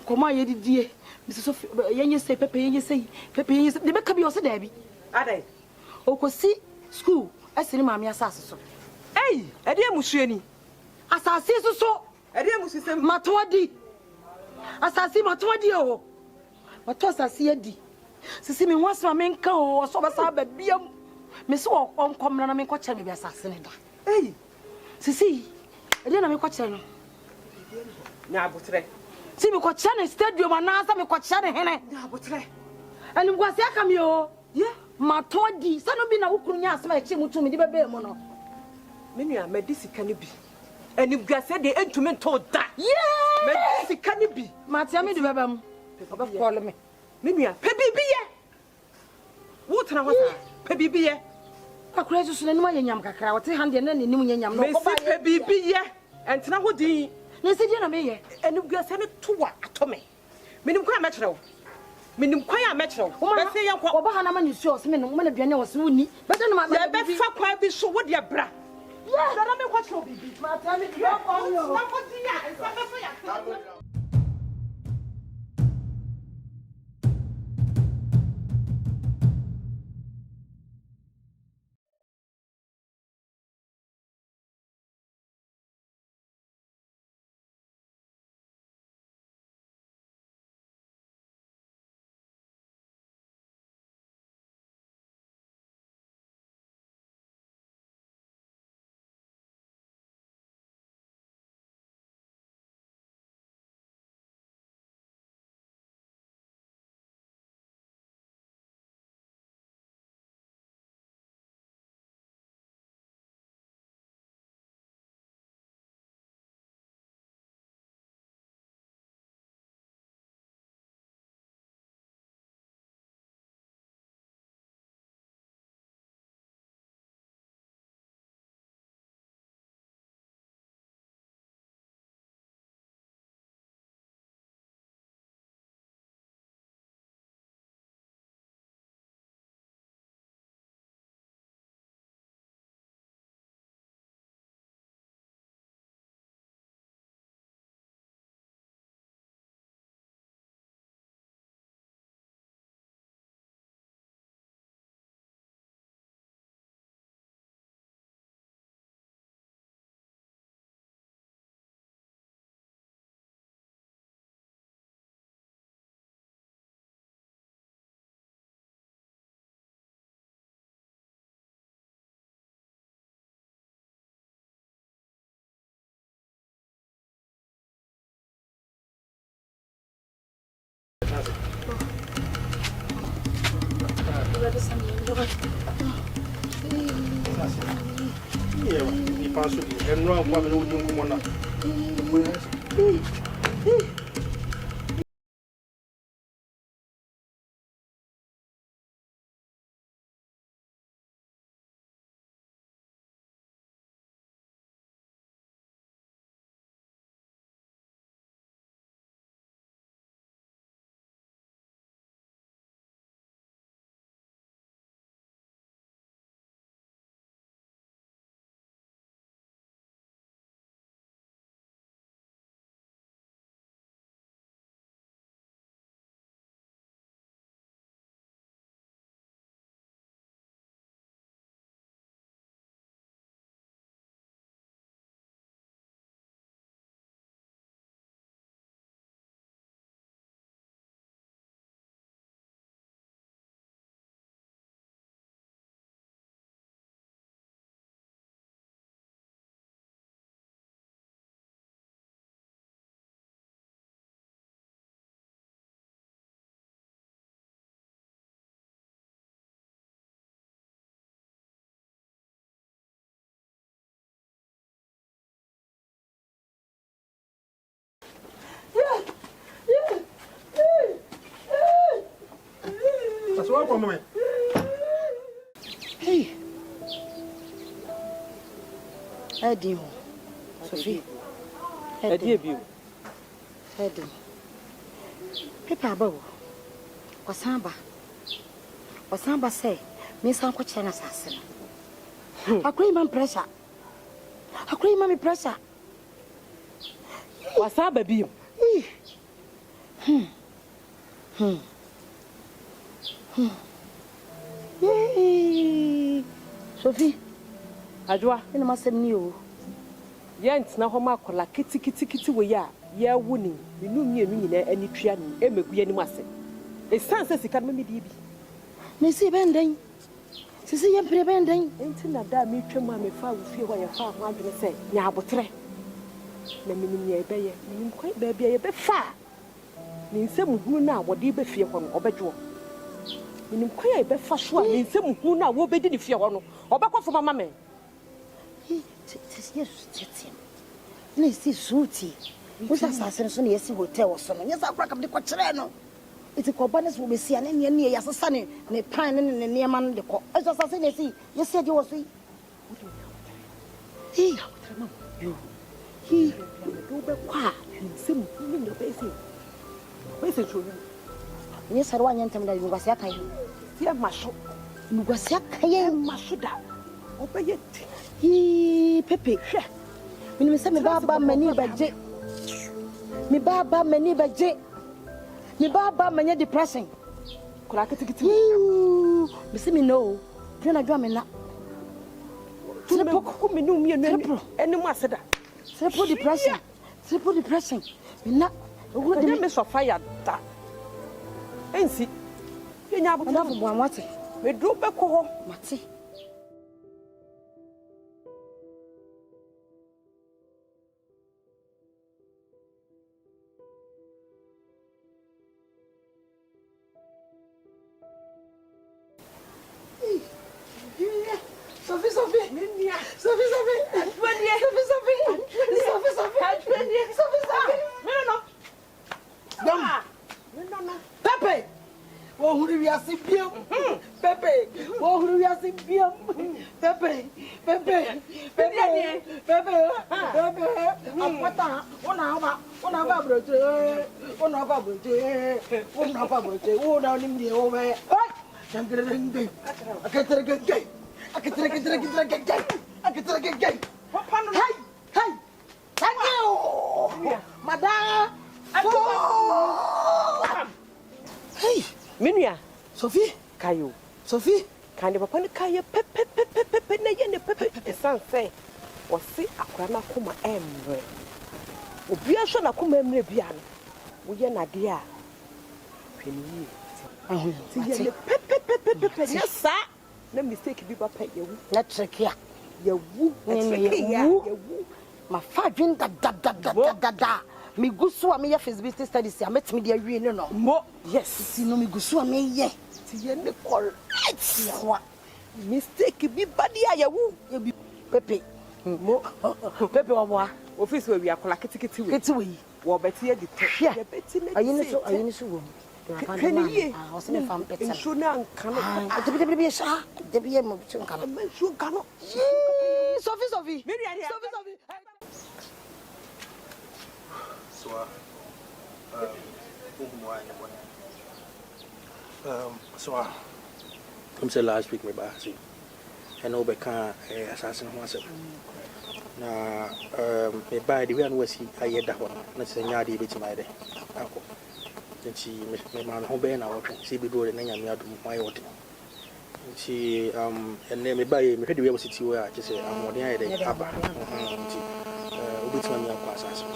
Come on, ye dear. Mrs. Sophie, you say, Pepe, you say, Pepe, you say, the back of your Debbie. Are they? Oh, could see school. I see mammy assassin. Hey, are they Mushiani? Assassin so. Are they Musim Matwadi. Assassin Matwadi, oh. What was I see a D? See me once my main cow or so a baby. Miss Walk on common and I make what me be assassinated. Hey, See, I didn't make what channel. now, but See me what channel stadium and answer me what channel, now, but and it was Yakamio. Yeah, Matwadi. Son of being a Ukunya, my chim to me, the baby mono. many are medicine can be. And if you said the instrument told that, Yeah, medicine can be. Matiami the baby. Call me. Many are Pebby. What I was Pebby. A crisis in my yam cacao, 300 and in New Yam. No, Pebby. And now what do you? Listen, me, And if you send it to what? To me. Minimum metro. Minimum choir metro. Let's say, Obahana is yours, men, when a piano was woony, but then my best fuck might be so what your bra. Yeah, I don't know what you'll be. my time is not on you. Yeah, you pass it and run one minute. phone me. Hey. Eddie. Sophie. Eddie Abu. Eddie. Papa Bow. Wasamba. Wasamba say, Miss Uncle China Assassin. I cream and pressure. I cream and pressure. Wasaba Beam. Yay! Sophie. Adwa. You must have knew. Yent na homa kola kiti we ya ya wuni minu mienu nyina ani tua ni emegu ani mase e sanse sika me di bi me si benden sisi ye pre benden enti na da me twam a me fa wo fie ho ye fa ho adwene se nya abotre na minu nya ebeye minu kwai ba bia ye be fa ni nsem hunu na wode be fie ho no obedwo minu kwai ye be fa so a ni nsem hunu na wo be di ni fie ho no obekofo mama me yes tete na si suti musa sase so na yesi hotel wo so no nyesa akra kam de ko kire no iti ko banes wo besi ane ne ya sasa ne pan ne ne man de ko eso sase ne si yesi de wo so yi yo hi do be kwa nsem ni ndo be si cho ni sarwa nyentem da ngwasi akan si maso ngwasi akan maso da obeyeti Hi Pepe. Me say me baba mani baje. Me baba mani baje. Me baba manya depression. Kula kitikiti. Me say me no. Then I do me na. Triple ko me no me no. Eni mu aseda. Triple depression. Triple depression. Me na. Ogu de me so fire da. Ensi. Ye nya abutu. Na fu bo amate. Me do be ko ho. Mate. Pepe, oh, who we are seeing? Pepe, oh, who we are seeing? Pepe, Pepe, Pepe, Pepe, Hey, Minia, Sophie, Kayo, Sophie, kind of upon the Kaya pepe, the son say, or see Aquana Kuma Emre. Ubia Shana Kuma Emre Bian, we are not dear. Penny, yes, sir. No mistake, be pay you. Let's check here. You woo, my father, da. Me gusu me feasibility studies. I met me there. No. Mo, yes. See, no me gusu me ye. See, you correct. Mistake be body. I woo. Pepe. Mo. Pepe wa. Office where we are collecting it away. What better the yeah. Are you so? Penny, I was in a farm. It's so now. Cannot be a shah. The be a motion cannot. Sophie. I'm say last week me ba see. And over can assassin myself. Na me ba the way an was he I da one. Na say nya dey beti my dey. Ako. Nti me man ho be na wo see be do na nya me adum my what. Nti and me ba me hwede we was city we a say amode aye dey aba. Nti obeti ma me akwa assassin.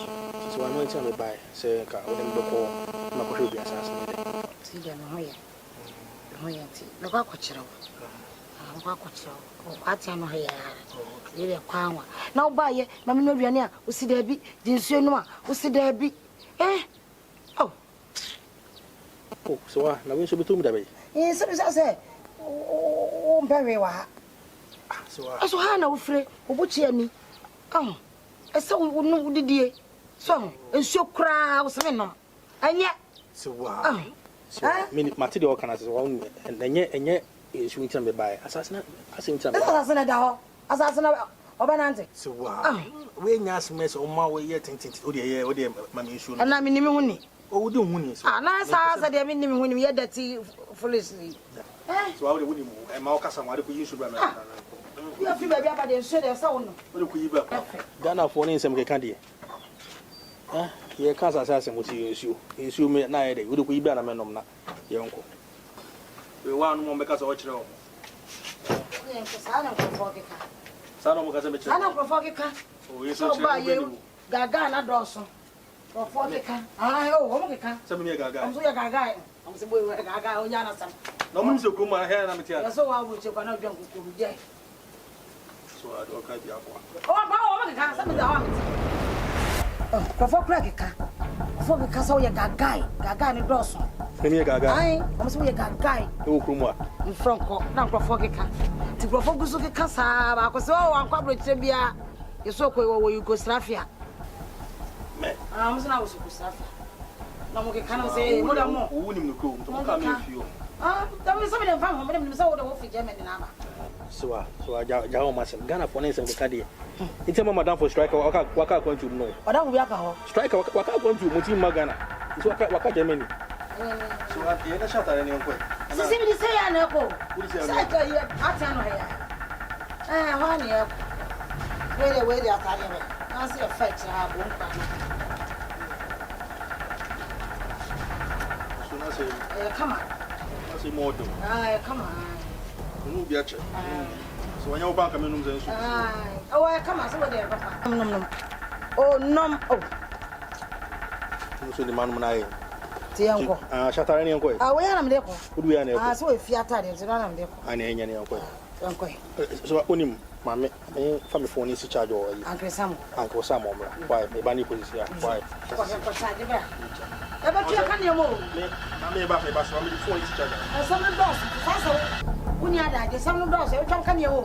So I know it's me buy say ka o dem be ko na ko hwe bi assassin dey. See dem ho ye. Hoyanti, no kwa kwachira wo. Kwa kwachira wo. Atia no ya. Ye kwanwa. Na oba ye, ma me no aduane a, o si da bi, di nsuo no a, o si da bi. Oh. Oh, so na we so betum da be. So be say o mpewe wa. So ha na wo frɛ, obuchi ani. Esa wo no didie. So, nsuo kra wo se no. Anya. So So me mate de okana se won enye esu ntina me bai asasena asentina me asasena da ho asasena obanante so wow we nya sms o ma we ye tintin o de mama esu na me nimi huni o wudi huni so na sa de me nimi huni ye dati foolishly so how de wudi mu e ma o kasa mo de ko yisu bra na you feel baby about the show there so no o de ko yi ba Ghana for ni nsem ke kan de ye kan asase mo ti esu me na ye de o de ko yi bra na me nom na ye nko we wa no mo be kasa o kire o ye ko sa na ko fokeka sa no mo kasa me kire ana ko fokeka o yeso kire gaga na doso ko fokeka o mo keka sa me gaga am so ya gaga am se boy gaga o nya na sam no mo se ko ma he na me ti ya so wa bu che kwa na dwan ko je so a do ka di akwa o ba o mo keka sa me da ho ko fokra keka fokeka so ya gaga ni doso me gaga ai am so ya gaga e wo krumu a mfranko na nkrofo keka ti nkrofo gusu keka sa ba ko se o an kwabro kire bia yeso ko wo Yugoslavia me am so na wo Yugoslavia na mo keka na se mo da mo wo ni mu ko mo ka me fio da me so me dem fam mo dem so wo da wo fi Germany na ba so ja ho masem Ghana for nse ka de intema madam for striker waka kwantu no oda wo bia ka ho striker waka kwantu mo ti Magana so waka Germany so ye na shata ne nko sisi bi se ya na ko sai ka ye ata no ya ho ni ya we de ata ne na se effect ha bo npa so na se come on na se modo come on no bi ache so wanya oba ka menum zen so come on so we de papa nom oh nom oh so di manum na ye tienko shata ne nko we ya na me de ko udu ya ne ko so we fi ata de so na me de ko ana enya ne nko nko so onim mame me family phone is charge o yi Uncle Sam omra why me bani position why ko charge ba e ba tia kan ye mo me ba so me phone is charge some dos so kuni ada de some dos e twam kan ye wo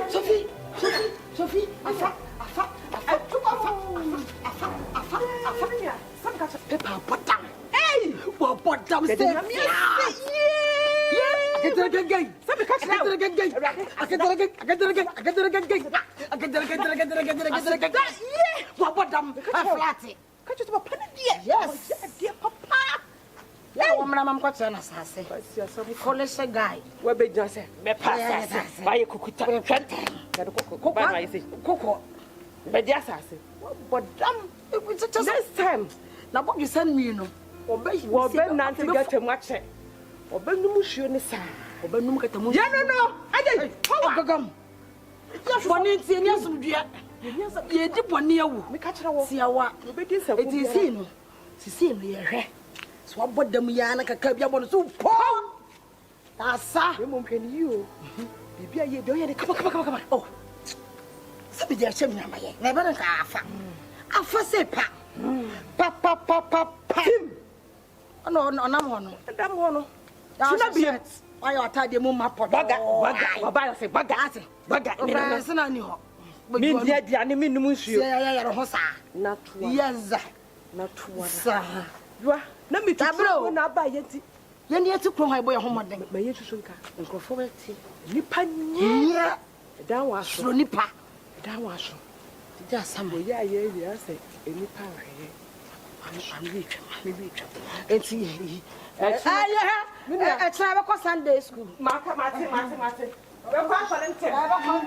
Sophie. Sophie, afa. Some catch a Pepper bottom. Hey, well, bottom step. Yeah. I get it again. Some catch now. What bottom? Flatty. Catch it up, dear. Yes, Dear papa. yeah, woman, I'm quite an assassin. College guy. Where be just me pass. Buy a cookie. Coco. But yes, I say. But damn, it was just Next time. now what you send me, you know. Well, Ben Nancy get to watch it. Or Ben Numushu in the side. Or Ben Num get a moon. Yeah, no. I did. How come? Just one in seniors, dear. You dip one near you. Me catch her. See what? It is him. See me, eh? So what but them yana cabia on so poor. That's you. Baby, come on. Oh, somebody there, Chimney, never a half. I first say, Papa. Oh, no, I'm one. Damn one. That's be it. Why are tired? Mumma, Baga, say, Baga, I knew. Mean dead, the enemy, Numushu. Not yes, not one. sir. You are. Let me Tableau. not buy it. You need to call my boy home My year to Sunka and go forward. Nipa, Down was so nipa. down was. Just somewhere, Yeah, I say, any power here. I'm rich. And see, I travel Sunday school. Martha. We're quite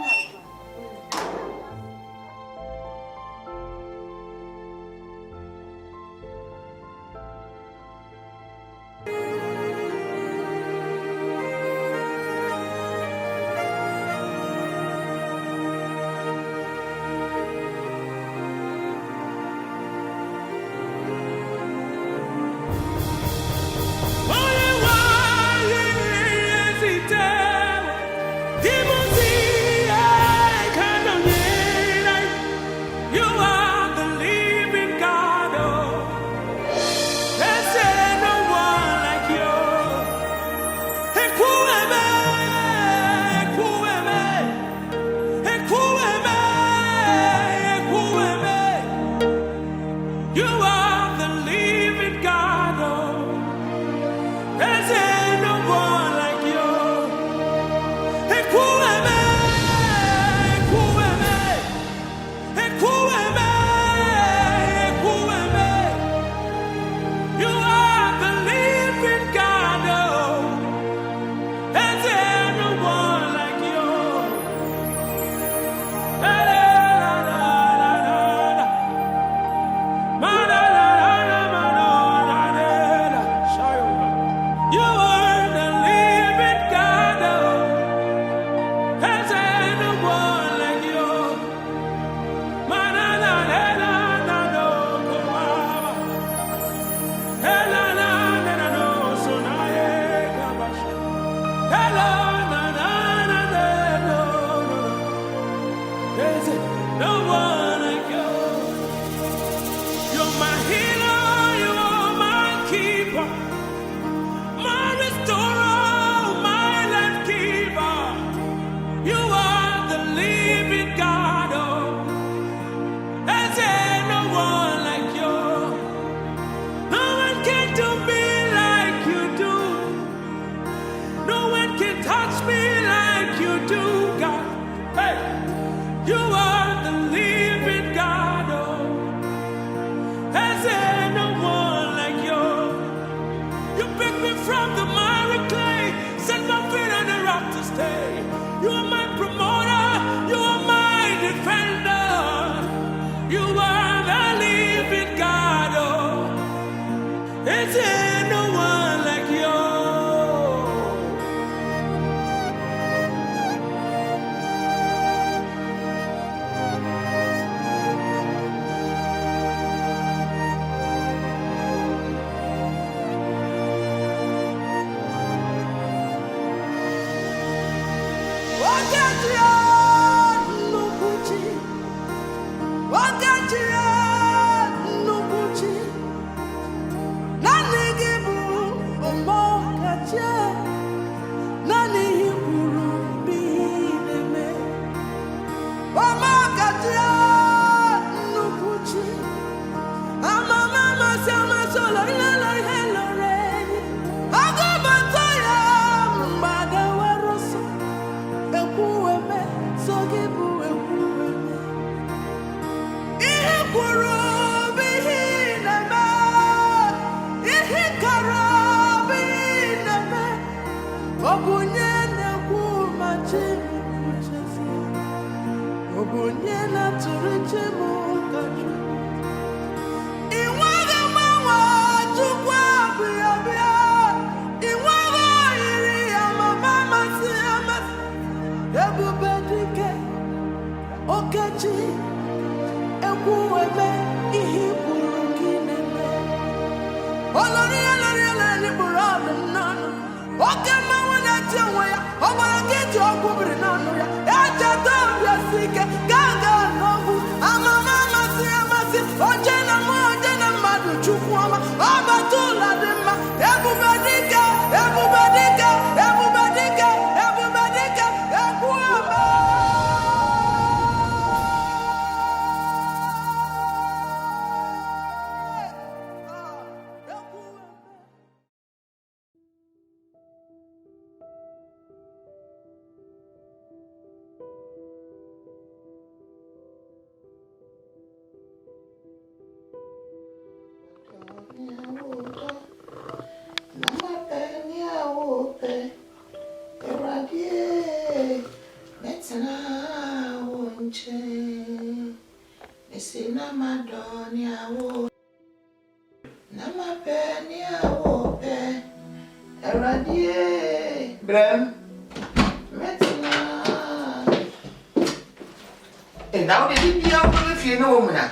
And now they did be out if you know, Mona.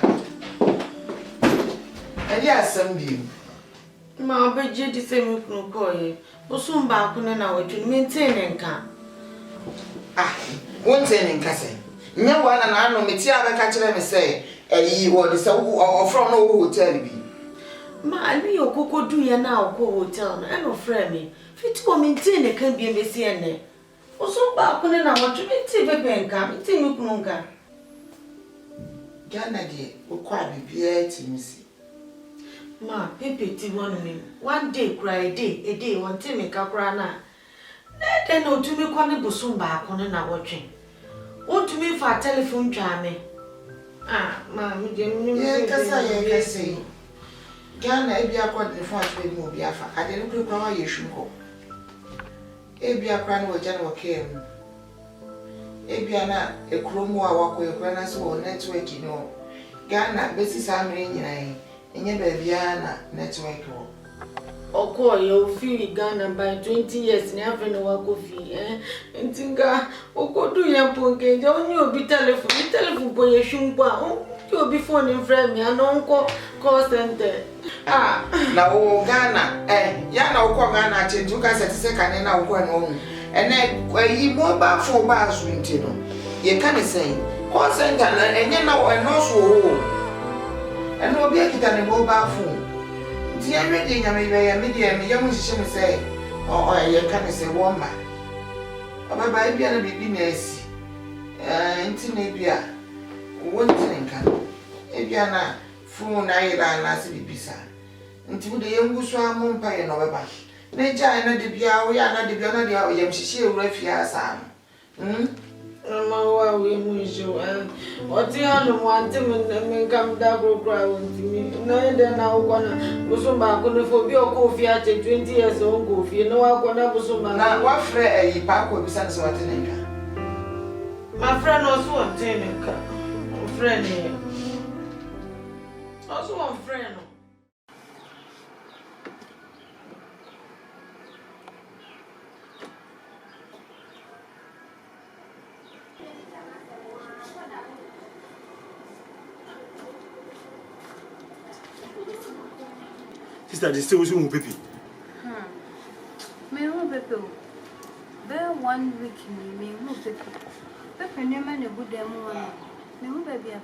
And yes, some view. Ma be je di se mi kunu ko ye. Bo so mba akune na wetwe maintain nka. Ah, won't say in Cassie. No one and I know me tia be catch them say, "Eh, what is or from no hotel be." Ma ani okoko du ye na okoko hotel no e no frɛ me. Fit wo maintain e kan bi mbesi ene. Bo so mba akune na wetwe maintain be nka, maintain mi kunu nka. Ghana de ukwa bibia timisi. Ma, Pepe ti one day cry a day, one time me kakra na. Then no to me kwani busumba akone na watching. Want to me for telephone charme. Ah, ma, me Yeah, kasa. Ghana ebi akwa de phone to be mo biafa. Ade no kura wa yeshu ko. Ebi akwa no waja no kem. Ebi ana ekromu a wako ekra na so network no. Ghana besi sa mre nyina enye baabia na network wo. Oko you feel Ghana by 20 years na afa no wako fi ntinga okodu yempo ngeje onye obi telephone bo yeshumpo a obi phone in frame ya no nko call center. Ah, na o Ghana ya na uko Ghana chenju ka se kan na uko no hu ene yi mobile phone ba azu nti no ye kan say call center na enye na no so ho ene obi akita ne mobile phone nti ya ready nyame be ya media me ya mu hihye me say ye kan say woma obaba bia na bibi na asi nti na bia wonti nka bia na phone na ira na se bibisa nti wo de yenguso amompa ye no beba na jai na de bia wo ya na de bia na de yem hihye ewura fia sa Mama wa we mujo oti anu wanti me kam da grogro wanti mi na ende na ukona busumba akone fo bi okofi ate 20 years on kofi no akona busumba na wa frɛ ayi pa ko bisa so watenenka my friend also watenenka friend here also one friend. Sister, this still was Pepe. Me who Pepe? There 1 week me who Pepe? Pepe never a good demo. Me who baby a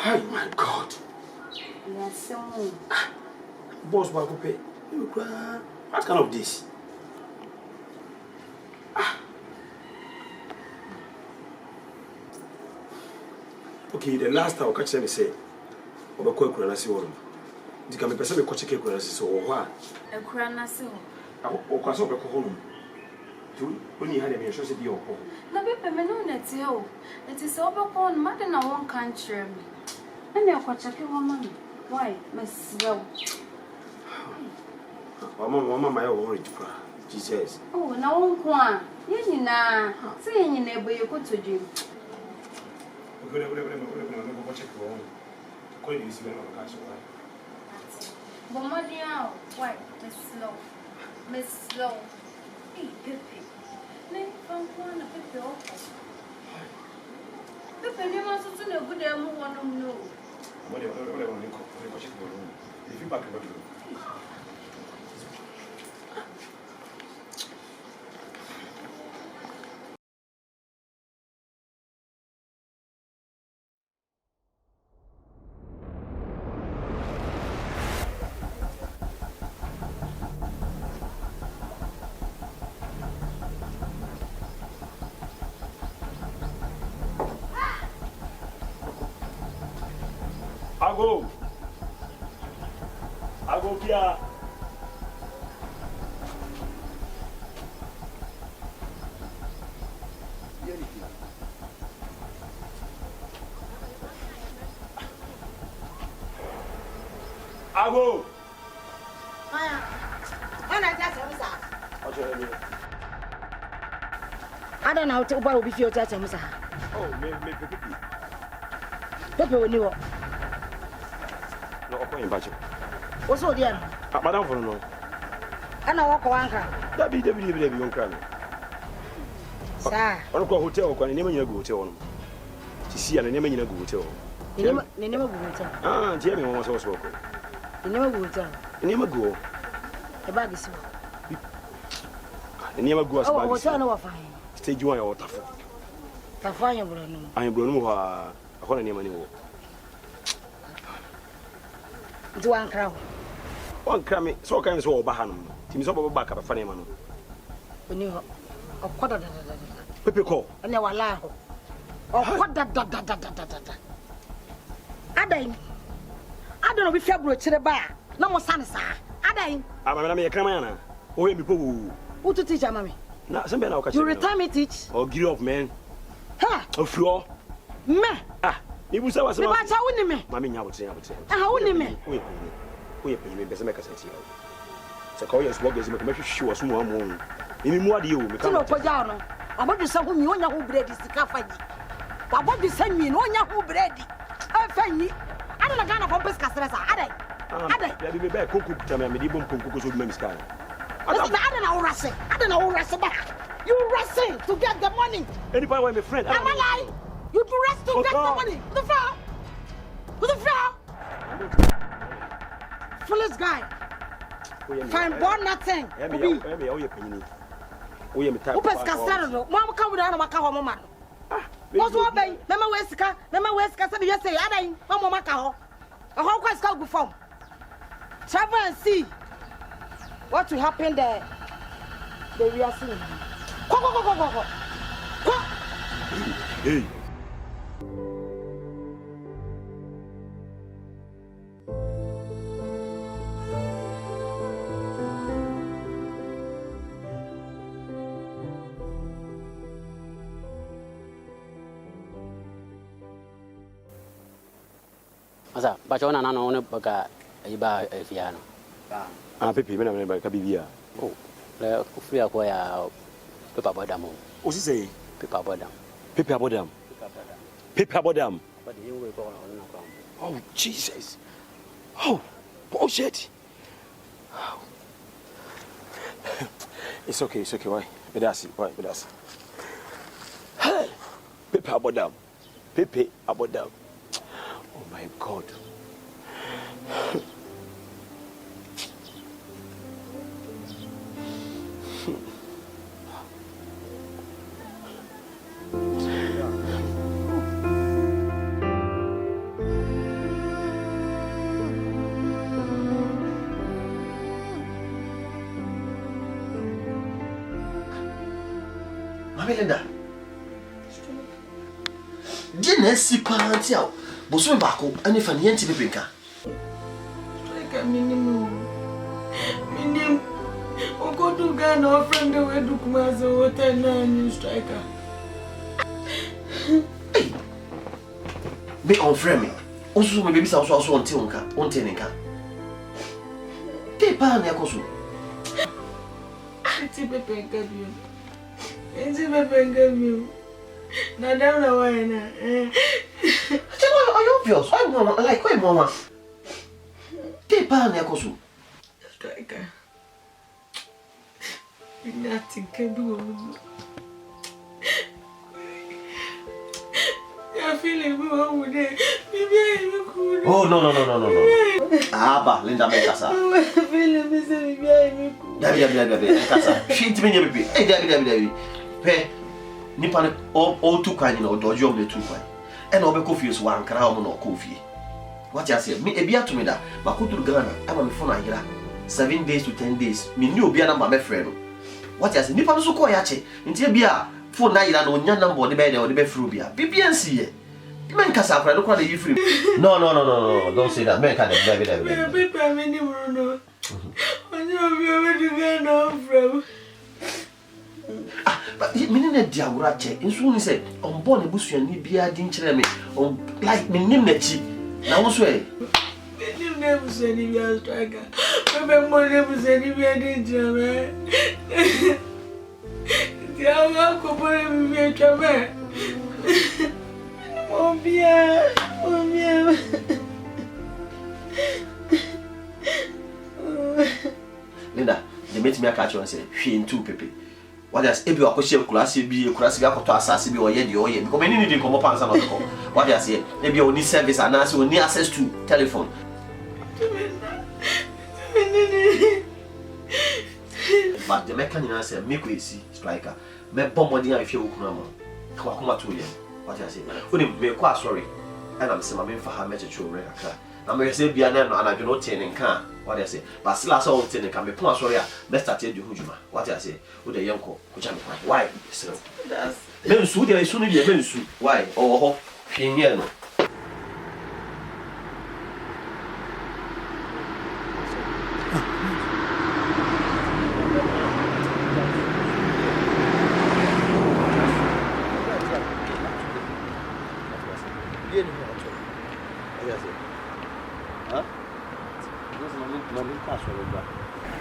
Oh my God. Yes, so. Boss, my Pepe. What kind of this? Okay, the last time I catch them say, "Oba kwa kuranasi woro." Dika me pese me koche ke kuranasi so wo ha. E kuranasi wo. O kwa so be ko hono. Tu oni ha de me hwese bi o ko. Na Pepe me no na tie o. Eti se oba ko no made na won kan kire me. Na e koche ke wo ma. Why? Mesrew. Mama my worried pa. Jesus. Oh, na wonkwa. Yeni na. Se yeni na ebo yekotoju. Bomodia, why? Miss Slow. Hey, Pepe. Name from one of Pepe. Pepe, you must also know good and one of no. If you back about you. I go here. I go. I don't know what will be your touch. Oh, Pepe will know. No, I'm going What's all the Madam for no. And I walk around. That be on crime. Sir, I don't go hotel or any money go hotel. To see an enemy in a good hotel. you never go tell. Ah, Jamie was also welcome. You never go tell. You never go. The bag is You never go as oh, hotel no fine. Stage 1 or tough. Tafanya Bruno. I am Bruno. I want any money. To one crowd. One crammy, so kind of so Bahanum. Tim's over back up a funny man. When you a quarter Pepe call. and they were laugh. Oh, what that. I don't know if you're brought to the bar. No more son, sir. I'm a cramana. Oh, people who to teach, mammy. Now, some men are you retire me teach. or get off, man. Ha! A floor. Me. Ah, it was our me. Mammy, I would say. How would me? We best make us see. So call your sloggers and make sure small moon. Any more do you become a pajano? About the son who you bread is the cafe. What you send me, no one bread. I find me. I don't know Ghana from Pescastra. I be back cook to me, medium cook with men's car. I don't know wrestling back. You wrestling to get the money. Anybody want my friend? Am I lying? You do rest to get the money. The floor. With the floor. Foolish guy. Fine, born nothing. We am type. Pescastra. Mama come with our Macao. What's what bay? Mama Weska said yesterday. I didn't. Mama Macao. A whole quest called before. Travel and see what will happen there. We are seeing. Go. Hey. Asa, baca na nana one baka iba fiano. Ah, Pepe, mena mena kabibia. Oh, le kufia kwa ya Pepe Abodam. O si say Pepe Abodam. Pepe Abodam. Pepe Abodam. But you will go on. Oh, Jesus. Oh, bullshit. Oh. It's okay. Why? Bedasi. Hey, Pepe Abodam. Oh my God. Mami Linda. Dinner si pantia. Boso mbako ani fa nienti bebenka. Striker minimum. Okodu Ghana friend we do kuma so hotel na new striker. Hey. Be on frame. Osu me baby sa osu onte onka, onte nka. Te pa na yakoso. obvious. Why mama? Like why mama? Paper na koso. Striker. Nothing can do. I feel like we were with it. Oh no. Aba, Linda Mekasa. I feel like Mr. Dabi. Kasa. Shit me baby. Hey, Dabi. Pe. Nipa ne all too kwan na odojo me too kwan. E na obekọ fie so wan kra ho na okọ fie. What you say? Me ebia to me da. Makutu Ghana. Ama me phone ahira. 7 days to 10 days. Me ni obi na ma me frɛ no. What you say? Nipa no so kọ ya che. Nti ebia phone na ahira na onya number de be de be frɛ obi a. Bibia nsi ye. Men kasa akra no kwa dey free. No. Don't say that. Men ka dey Dabi. Paper me ni mo no. Onye obi to Ghana from. But meaning a diawura che. Nso ni say on born ebusuani bia di nkyere me. On like me nim na chi. Na wo so e. Me nim na ebusuani bia striker. Me mo na ebusuani bia di nkyere me. Diawa ko bo mi bia twa me. Obia. Linda, they made me catch you and say, "She in two pepe." What does if you are question class be akoto asase bi oye de oye because many need come up answer not call. What they say, maybe you need service and also you need access to telephone. But the mechanic say, "Make we see striker. Me bomb money if you kuna mo. Come to you." What I say? Only me quite sorry. And I'm saying, I'm for her message to Rebecca. I'm going to say, be an and I do not tell in can. What I say? But still, I saw ten can be point sorry. Best I tell you, Hujuma. What I say? With a young co, which I'm fine. Why? So that's men soon there is soon be a men soon. Why? Oh, Piano.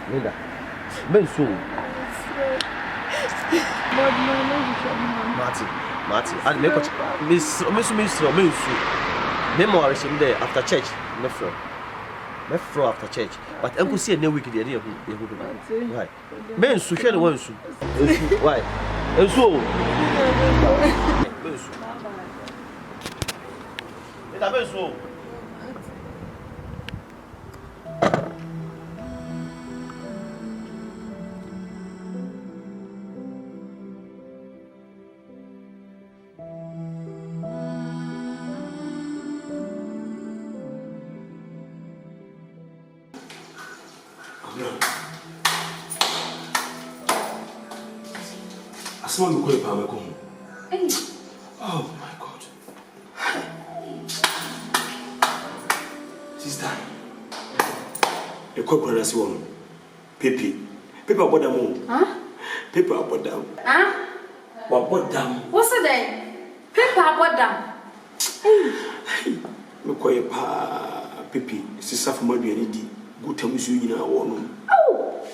Linda, ben so. Marty. I make what Miss memory him there after church. Me fro after church. But uncle see no week there. Why? Men so share the one so. Why? And so. Ben so. Someone will call you home. Oh my God. Sister. The corporate has one. Pepe about them. Huh? Pepe about them. Huh? What about them? What's the day? Pepe about them. Me call you Pepe. Sister from my DNA. Good time you in our one. Oh.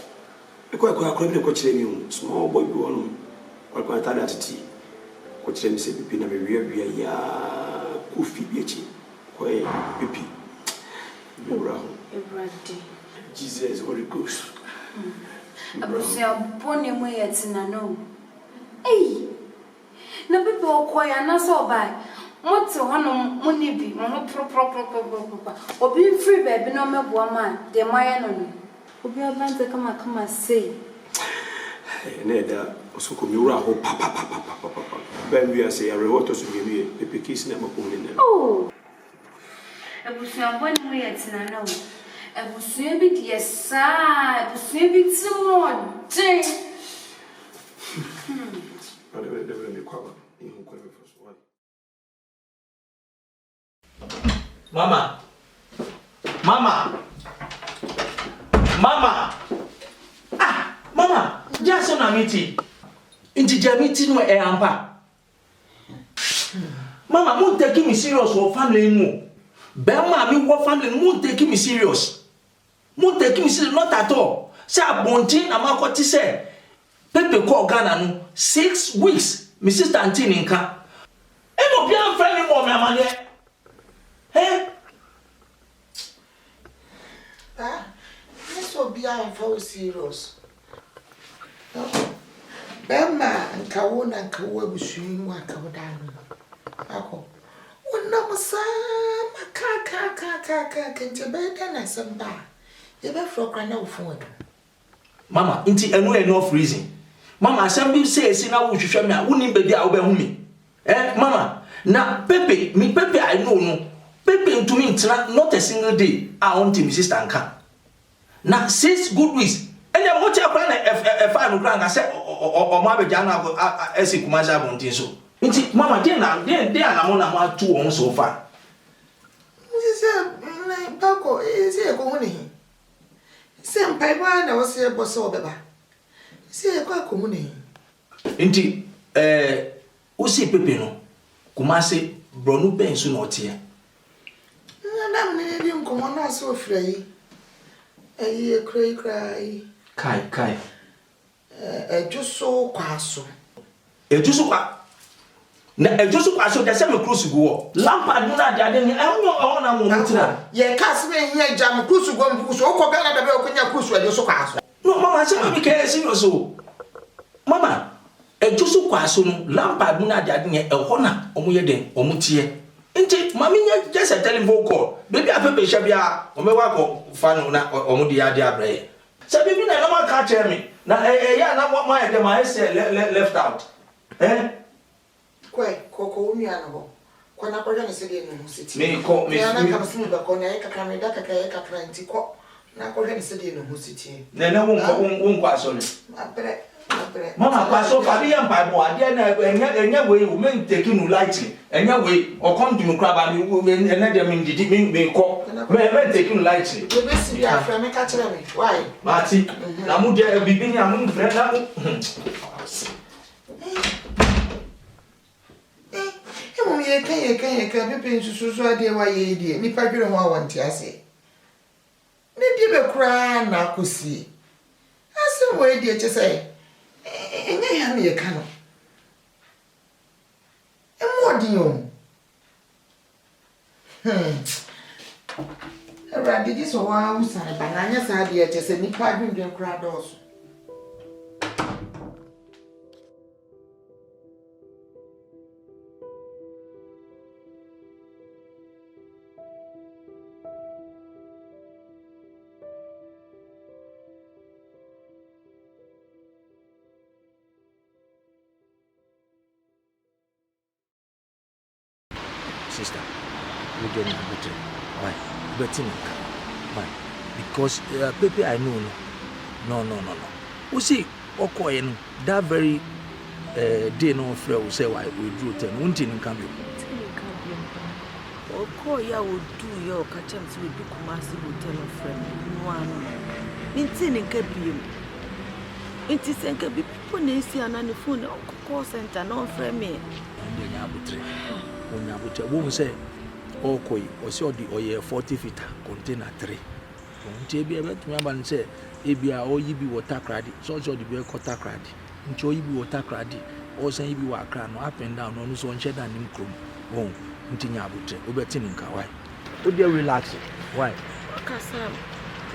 Me call you coach small boy you one. Or can I tell that tea? Coach them say Pepe na me we ya kufi biachi. Koi Pepe. Everyday. Jesus Holy Ghost. Abusua bone mo yetina no. Hey. Na Pepe okoya na so bai. Mote hono muni bi mo pro. Obi free baby no meboa man. De moya no. Obi abante kama say. Neda so ko miura ho papa. Ben we say rewoto so we Pepe kiss na mako ni na. Oh. Abusua bone mo yetina no. Abusua bi die sa, abusua bi timo de. Mama. Ah, Mama, just on a meeting. Into Jamiti no ampa. Mama, won't take me serious for family no. Bema me what family won't take me serious. Won't take me serious not at all. Say abontin amakoti say Pepe call Ghana no 6 weeks. My sister Antini nka. Eno bia friend me mo me amane. Eh? Ah, this will be very serious. Bema nkawona nkawo busuin wa kawodano. Ako. Wonna musama ka kente beda na samba. You be frokra na ufun. Mama, inti eno enough reason. Mama, asem say na wo hwehwe me a woni baby a wo be hu me. Mama, na Pepe, me Pepe I know no. Pepe into me not a single day. I want him sister nka. Na 6 good weeks. And ya motia kwa na fa no kra nga say o ma beja na esi kumaja bontin so. Inti mama dey na mo na ma tu on so far. Say na bako say ko huni. Say mpai ba na wo say boso obeba. Say ko ko huni. Inti o si Pepe no kumase bronu ben so no tie. Na me ni nkomo na so ofrai. Ayi cry. Kai. Ejuso kwaso. Ejuso kwa. Na ejuso kwaso de se me cruise go. Lampard na de ade ni ehwo na mo mutira. Ye cast me here jam cruise go mpuso. Okọ Ghana da be okonya cruise ejuso kwaso. No mama se me ke serious o. Mama, ejuso kwaso no Lampard na de ade ni ehwo na omo ye den omo tie. Nti mami nya just a telephone call. Baby Pepe shabia omewa ko fa no na omo de ade abraye. Se bibi na no ma ka che me. Na ya na mo ma dem I say left out. Kwe koko umi anabo. Kwa na kwa jana sidi no city. Me na ka sinu ba ko na ka kame da ka ka plenty ko. Na kwa jana sidi no city. Na won kwa so le. Apre. Mama kwa so fa bi yan Bible ade na enya we o men take no lightly. Enya we o come to crab and enya dem ndidi me ko. Me take no lightly. We be si bia fra me ka kire me. Why? Mati. Na mu de bibi ni amu frɛ na mu. Emu ye kan Pepe nsusu ade wa ye die. Nipa dwere ho awonte ase. Ne die be kura na akosi. Ase wo die che say. Enye ya me ye ka no. Emu odi yo. Era didi so wa usane bananya sa de che say nipa dwendwen kura doso. Sister, we get a better. Why? Better why? Because Pepe I know no. You see, okay, that very day no friend will say why we drew 10. One thing can be. Okay, ya would do your catch up with do Kumasi hotel of friend. One. Mintin can be. It is and can be people nacy and on the phone call center no friend me. Who say, okay, or so the oil 40 feet container 3. Won't be able to remember and say, Abia or ye be water craddy, so the beer quarter craddy, and show you be water craddy, or say you be a crown up and down on his own shed and in chrome. Won't continue about it, Ubertin in Kawai. Would you relax? Why? Because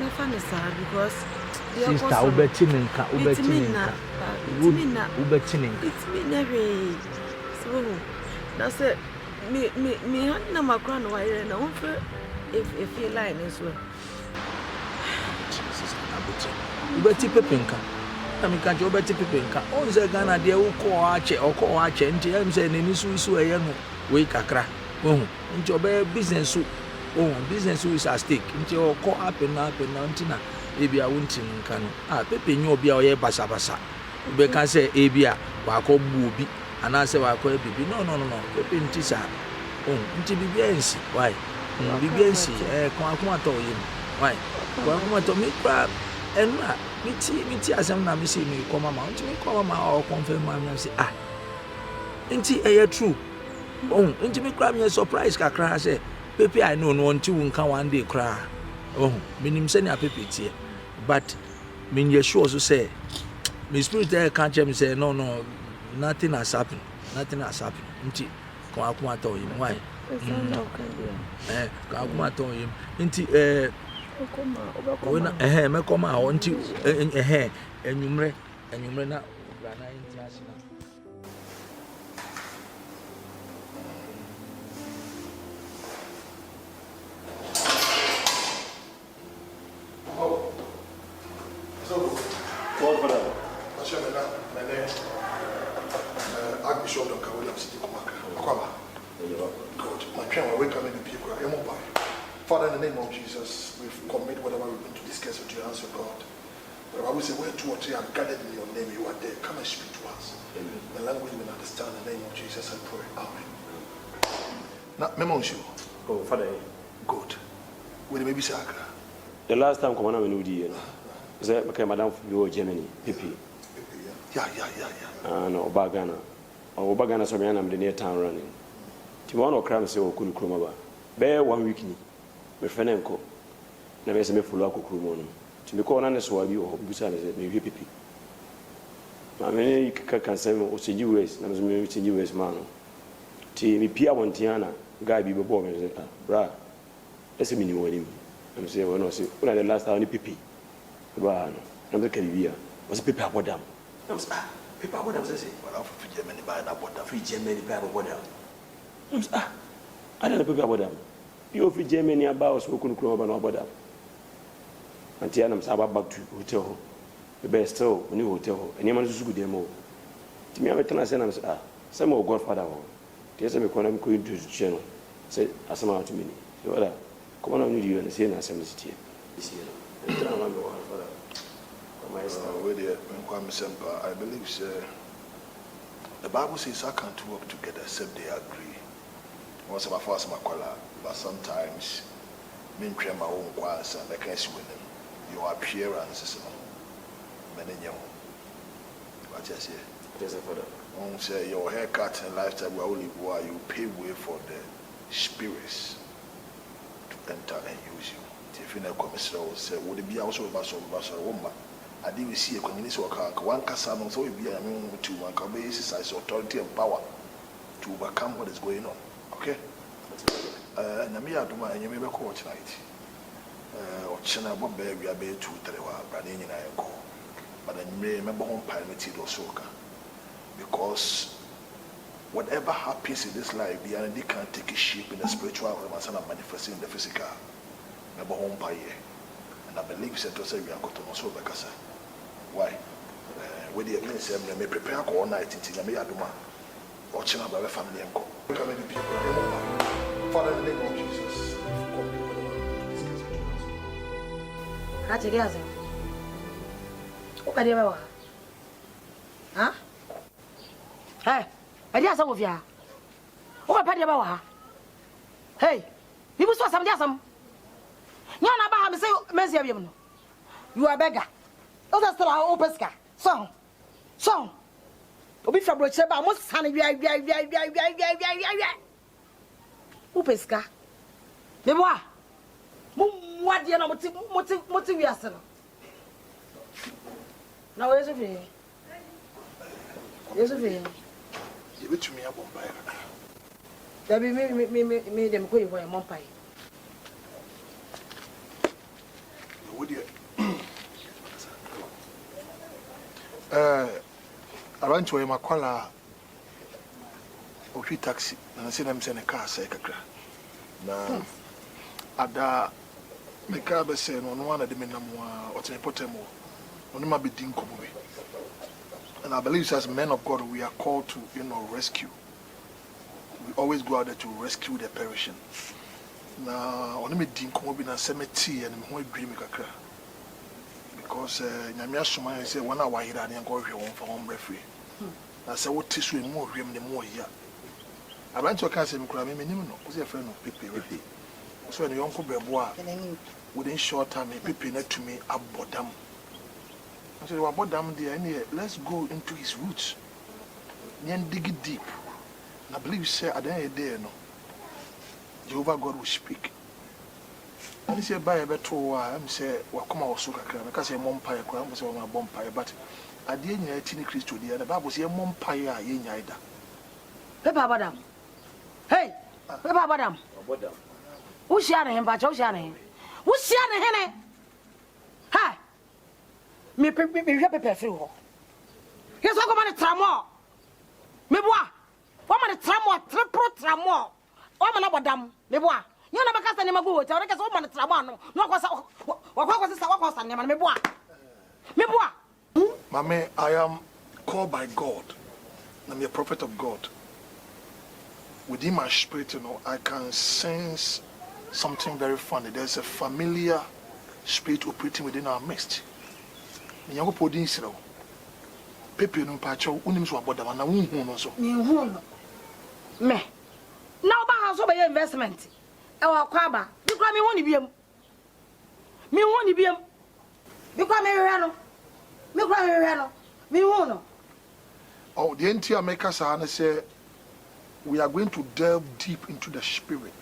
no fun is sad because sister Ubertin in Ubertin. It's me never. So that's it. Me had no macron wire and over if you line as well. Ubeti Pepinka. I mean, can't you Betty Pepinka? Oh, the Ghana, dear, who call Archer or call Archer, and I'm saying, and this is a young wake a crack. Oh, into your business. Oh, business is at stake. Into your call up and Nantina. Maybe I won't in Cano. Pepe, you'll be our basa. We can say Abia, Wako Booby. And I say, I call it baby. No. Pepe Tisa. Oh, into BBNC. Why? BBNC, come to him. Why? Come to me, crab. And me as I'm not missing me, come out to me, come out or confirm my say, Ain't it true? Oh, into me, crab, your surprise, Kakra say, Pepe, I know one two can one day cry. Oh, meaning send a Pepe here. But mean your sure to say, my spirit can't tell me say no, nothing has happened. Nti kwa to him why? Kwa to him. Nti me koma ho nti enumre na Ghana international. Archbishop Dr. William City Kumaka. God, my friend, we're coming to people. Father, in the name of Jesus, we've committed whatever we're going to discuss with your hands, O God. The Bible says, where two or three are gathered in your name, you are there. Come and speak to us. Amen. The language we understand. In the name of Jesus, I pray. Amen. Now, Memonshu. Oh, Father. Good. When maybe Sakra. The last time Commander we knew the is that okay, Madam you Germany, PP. Yeah. No, Bagana so me am the near town running. Timon cram say o kunu kroma ba. Be 1 week ni. Me fene nko. Na me se me follow akokru no. Ti me ko na ne so abi o busa ne me hwe PP. Ma me ka say o se US na me se US man. Ti me pia wontiana guy bi bebo me say bra. Ese me ni woni. I'm say we no say una the last time ni PP. Bra no. Na me Caribbean. Was PP abodam. I'm say people abodam say well for Germany buy na abodam. Free Germany buy abodam. I'm say I don't know people abodam. You free Germany about so kunu kunu ba na abodam. Anti anam say back to hotel. The best still new hotel. Any man so good dem o. Ti me abetana say na say say my godfather o. Ti say me ko na me ko introduce no. Say asama to me ni. So wala come on you you say na asem this year. This year. Entra na me godfather. I believe the Bible says I can't work together except they agree. Once my first but sometimes me and my own quas and I can't swim them. Your appearance is many young. What you say? Say your haircut and lifestyle will only while you pay way for the spirits to enter and use you. If you know commissioner will say, would it be also a woman? I didn't see a community worker. One casano, so we are to one can exercise authority and power to overcome what is going on. Okay? Namia Duma and you may call tonight. Or China Bombay, we are being 2 3 Branini and I call. But I may remember one pilot or soca. Because whatever happens in this life, the enemy can take a shape in the spiritual realm and manifesting in the physical. Remember home pie. And I believe said to say we are going to so like I why? With the minister, may prepare all night until I may aduma or China by family and go. Come in the people. Father, in the name of Jesus. Huh? Hey, I did some of ya. Oh, I paid about her. Hey, people saw some jasam. You are not about to say, Messi, you are a beggar. Oh, that's still our Opeska. Song. Obi Fabro Cheba, most sunny, Opeska. Memoir. What do you know? What we are selling? Now, where's it? Yes, of him. Give it to me a bonfire. There be made them go for a mompire. Would you? I ran to a Makwala or taxi and I see them send a car, say, now, at the Macabre saying on one of the Minamwa or Tenepotemo, on my bidding community. And I believe as men of God, we are called to, rescue. We always go out there to rescue the perishing. Now, on me din come in a cemetery and I'm dream because Namia Suma say 1 hour here and go for home referee. I say what tissue more room the more here. I went to a castle in Crammy, was a friend of Pippy. So when the uncle Bebois within short time, Pippy net to me about them. I said, about them there, let's go into his roots. Then dig it deep. And I believe you say at the end of the day, Jehovah God will speak. And he said, by a better I'm say, well, come out so because a mompire, I'm saying, my bonfire, but adeɛ nyinaa ti ne Kristo deɛ na Bible sɛ yɛmmɔ mpaeɛ a yɛnyae da. Pepa Abadam. Hey, Pepa Abadam. Who's sharing him, but who's sharing him? Who's sharing him? Hi. Me pepper through. Here's what I'm going to tram. Me bois. What am I tram? Triple tram. What am I Abadam? Me bois. You never cast any mago. I guess what man tram. No, what was this? What was the name? Me bois. Me bois. Mame, I am called by God. I'm a prophet of God. Within my spirit, I can sense something very funny. There's a familiar spirit operating within our midst. Nyango podin siro. Pepe no pacho unim so aboda na wonhu no so. Me hu no. Me. Na oba ha so be investment. E wa kwa ba. Bi kwa me hu ni biem. Me hu ni biem. Bi kwa me hwe no. Me kwa me hwe no. Me hu no. Oh, the entire maker say we are going to delve deep into the spirit.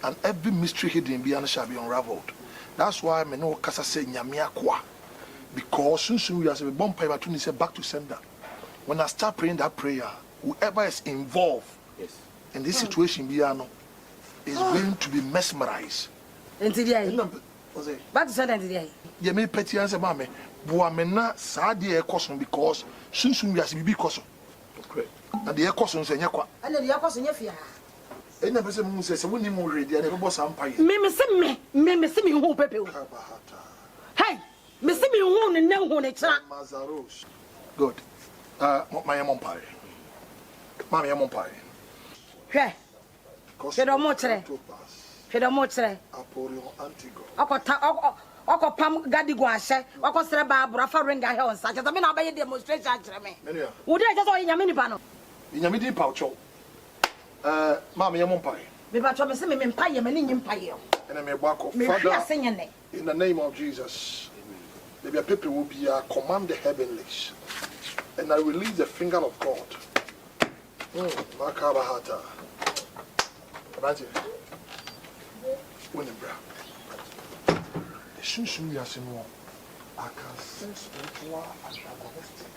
And every mystery hidden behind shall be unraveled. That's why I know Kasa say Nyamia Kwa. Because soon we are saying back to sender. When I start praying that prayer, whoever is involved in this situation is going to be mesmerized. Back to sender today. You may petty answer, Mammy. Buamena Sadi Ekoson because soon we are saying because and the Ekoson say Yakwa. And the Yakos in your fear. And the person says, I wouldn't even read the other boss empire. Me see me who people. Hey, me see me who and no one it's Mazaros. Good. My umpire. Mammy umpire. Hey, Fedomotre. Fedomotre. Apollyon Antigo. Oko pam gadi guashe, oko sere Barbara for ring here on such as I mean, I'll be a demonstration. Would I just in Yamini Pano? In Yamidi Paucho. Mammy umpire. Me but you see me in Pie, in Pie. And I may walk off. In the name of Jesus. Maybe a people will be command the heavenlies. And I release the finger of God. Makabahata. Imagine. Winning, bro. As soon as we are seeing one, I can sense spiritual and agonistic.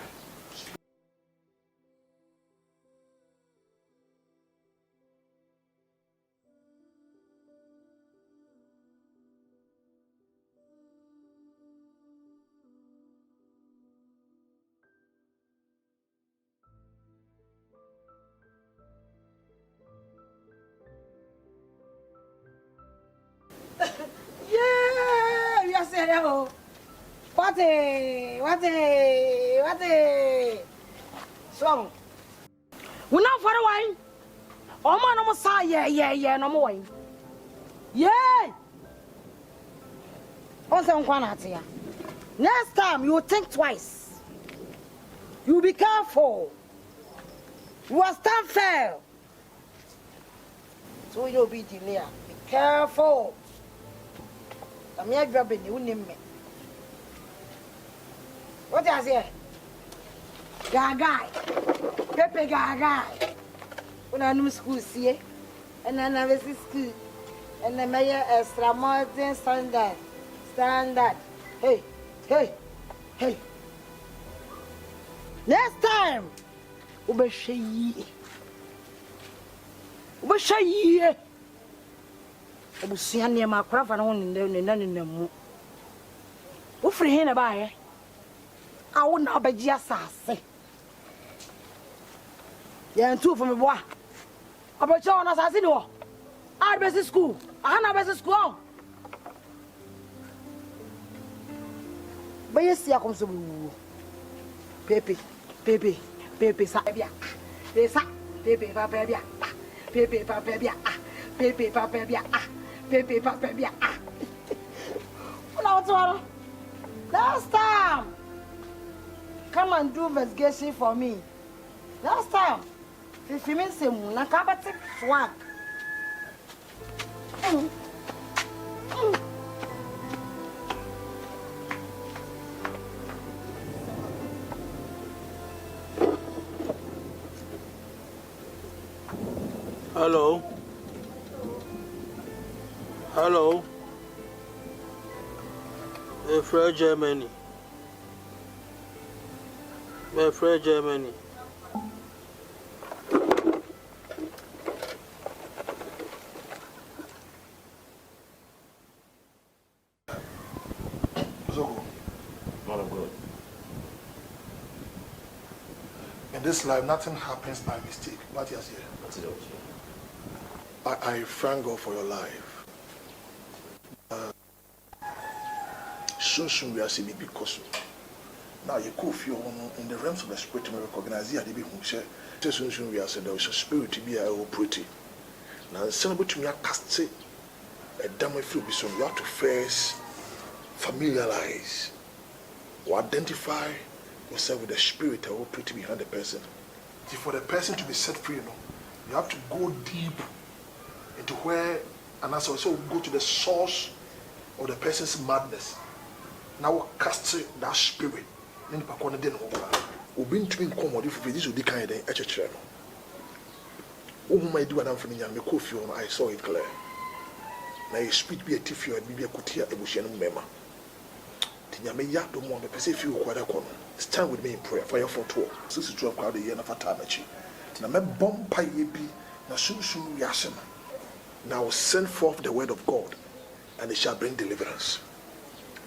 What so we now for a wine. Oh man, no say yeah, no more wine. Yeah. Next time you think twice. You be careful. You will stand fair. So you'll be delayed. Be careful. I'm here grabbing you name me. What is it? Gagai. Pepe Gagai. When I know school, see, and then I was in school. And the mayor extra modern standard. Hey. Next time, Ube shy. Abusua ne ma kora fa no ne nanamu. Wo free he na ba ye? A wo na obagi asase. Ya ntu fo me boa. Obachi ona asase ni wo. A be school. A na be school. Ba yesi akom so bu. Pepe sa bia. Pepe papa bia. Pepe papa bia. Pepe papa bia. Pepe papa bia. Last time, come and do investigation for me. Last time, if you mean some nakabatic swag. Hello. From Germany. My friend Germany. Not of God. In this life, nothing happens by mistake. What is here? I thank God for your life. Soon we are seeing because now you could feel in the realms of the spirit. We recognize here the who say soon we are saying there is a spirit to be operating. Now, celebrate to me, I cast say a damn feel be so you have to first familiarize or identify yourself with the spirit that will put behind the person. For the person to be set free, you have to go deep into where, and as also go to the source of the person's madness. Now cast that spirit. Then you been to me come if this will be kind of a oh my do and I'm from the coffee I saw it clear. Now you speak be a tiffy and be a kutia emotion member. Tinyame don't want the person feel quite a corner. Stand with me in prayer. Fire for 6 to 12 crowd a year of a time. Now, my bomb pie be now soon yasem. Now send forth the word of God, and it shall bring deliverance.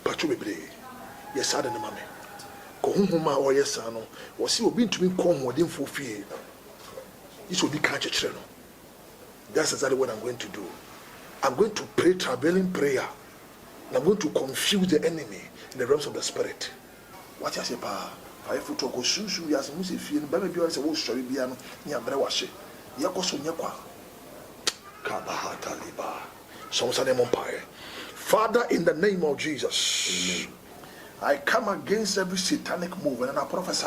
Pachu be yes, I don't know, mammy. Kohuma or yes, I know. Or see, we've been to me come within for fear. This will be catch a channel. That's exactly what I'm going to do. I'm going to pray traveling prayer. And I'm going to confuse the enemy in the realms of the spirit. What you say, pa? I have to go soon. You as Musi feel, but maybe I say, "Oh, sorry, Biano, near Brewashi." Yakoso Nyakwa. Kabahata Liba. Some say empire. Father, in the name of Jesus, amen. I come against every satanic move and I prophesy.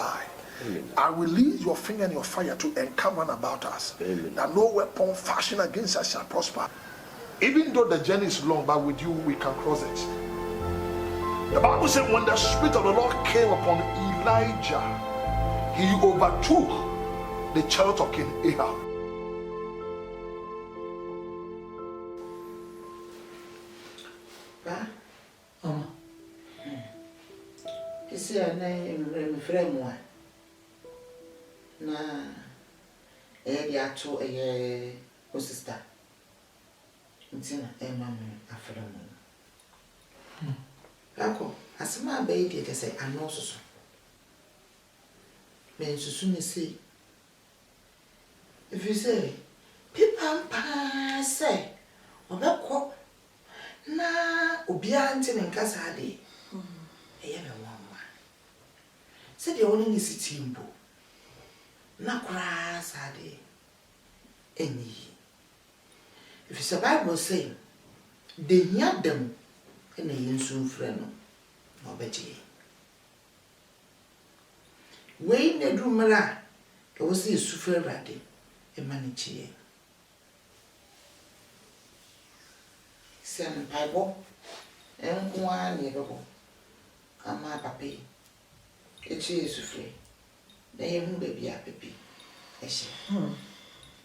Amen. I release your finger and your fire to encamp round about us. Amen. That no weapon fashioned against us shall prosper. Even though the journey is long, but with you we can cross it. The Bible said when the Spirit of the Lord came upon Elijah, he overtook the chariot of King Ahab. You see, a name frame one. Na, the two a sister. Intina, Emma, a friend. Uncle, as my baby, they say, I know so. Men so soon as see. If you say, Pippa, say, or that quack, na, Ubiantin and Casadi. A young woman. Said the only city in Bo. Na grass, Adi. Any. If it's a Bible saying, they hear them. And a soon friend, no Betty. Wayne the Drumera, there was a super ratty, a manichi. Send Bible, and one year ago. And my papi, it's free. They won't be a baby. I say, and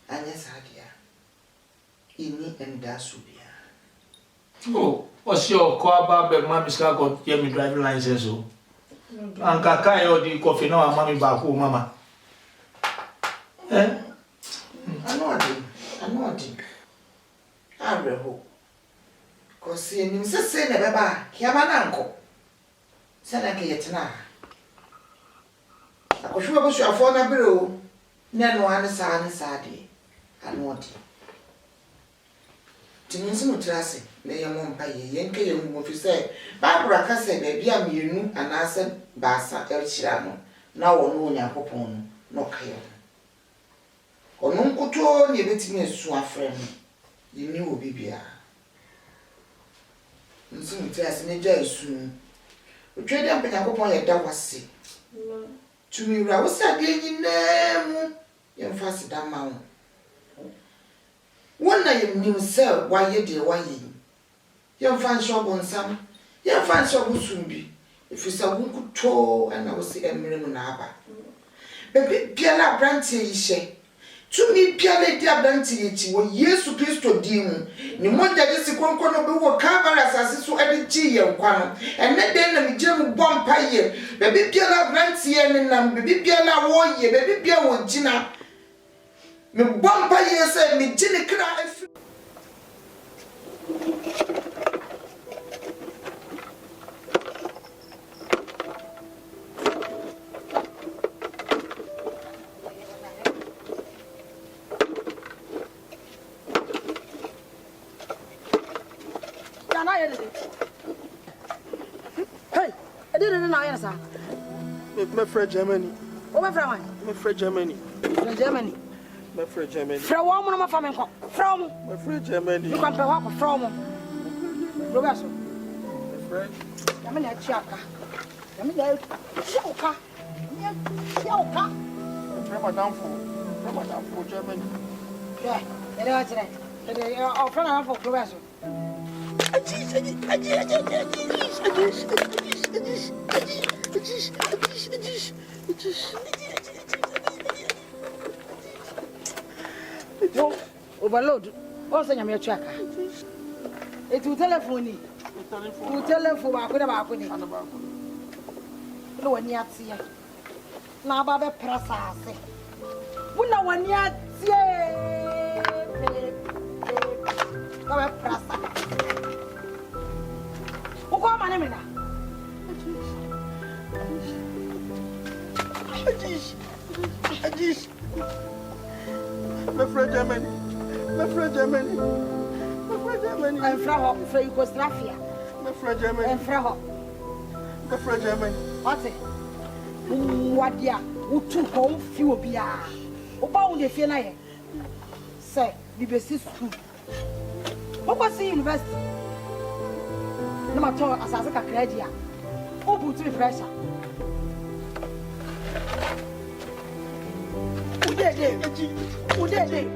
yes, I dear. In and that's will be. Oh, what's your car back? Mommy's car got me driving license. And Kaka or the coffee now, and mommy back home, Mama. Eh? I know it. I will. Cause seeing him say, never, Kiaman uncle. Senaka yet now. I was sure your phone a bureau. None one is saddy. I know it. Tinsin Trassi, lay a mom pay, Yankee, if you say, Barbara Cassay, baby, I'm you, and I said, Bassa El Chirano, now or no Yapopon, no Kayo. Or no couture, you bet me a swan friend. You knew Bibia. Tinsin Trassi, Major soon. We trade up in Yapopon, your dog was sick. To me, I was again in them, young fast down mount. One night you sell why ye dear why ye. Young fan shop on some, young fan shop will soon be. If you saw one could tow and I will see a million naba. Baby, Piala Branty, she. to me piale dia danti echi wo Yesu Kristo di mu ni monja jesi konko no be wo Calvary asase so ediji ye nkwa no enne den na megye mu bompa ye be biala danti ye ne nam be biala wo ye be bia wo gina me bompa ye se me gine kra afi Hey, I didn't know yes, sir. My friend Germany. Oh, my friend. My friend Germany. From Germany. My friend Germany. From one of my family. From my friend Germany. You can pay up from Roberto. My friend. I'm in a chaka. I'm in a chaka. Chaka. From Madame for Germany. Yeah, that's right. Our friend for Roberto. Overload. Also, I'm your tracker. It will telephone. To telephone. I could have been. No one yet see. Now, Baba Prasa. No one yet see. Baba Prasa. Who come on a My friend Germany. My friend Germany. My friend Germany. I'm from Yugoslavia. My friend Germany. I'm from my friend Germany. What's it? What ya? Who took home few beer? About the Fiena. Say, BBC school. What was the university? No matter as I say, credit. Who put the pressure? Who did it?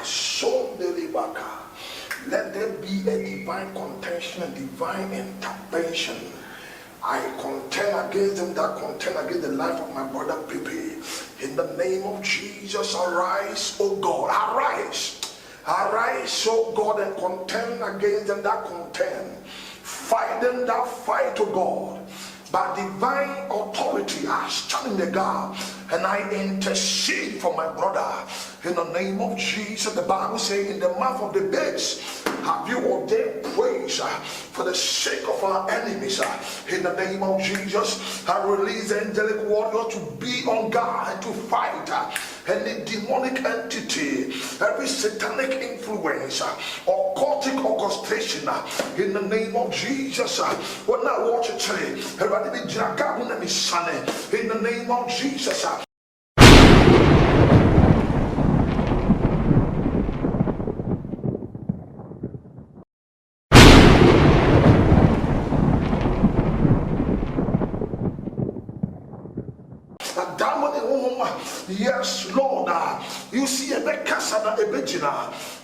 Kasondelibaka. Let there be a divine contention and divine intervention. I contend against them that contend against the life of my brother Pepe. In the name of Jesus, arise, O God, arise. Arise, O God, and contend against them that contend. Fight them that fight, O God. By divine authority, I stand in the gap and I intercede for my brother. In the name of Jesus, the Bible says, in the mouth of the babes, have you ordained praise for the sake of our enemies. In the name of Jesus, I release the angelic warrior to be on guard and to fight any demonic entity, every satanic influence or cultic orchestration. In the name of Jesus, when I watch it today, in the name of Jesus. Yes, Lord, you see a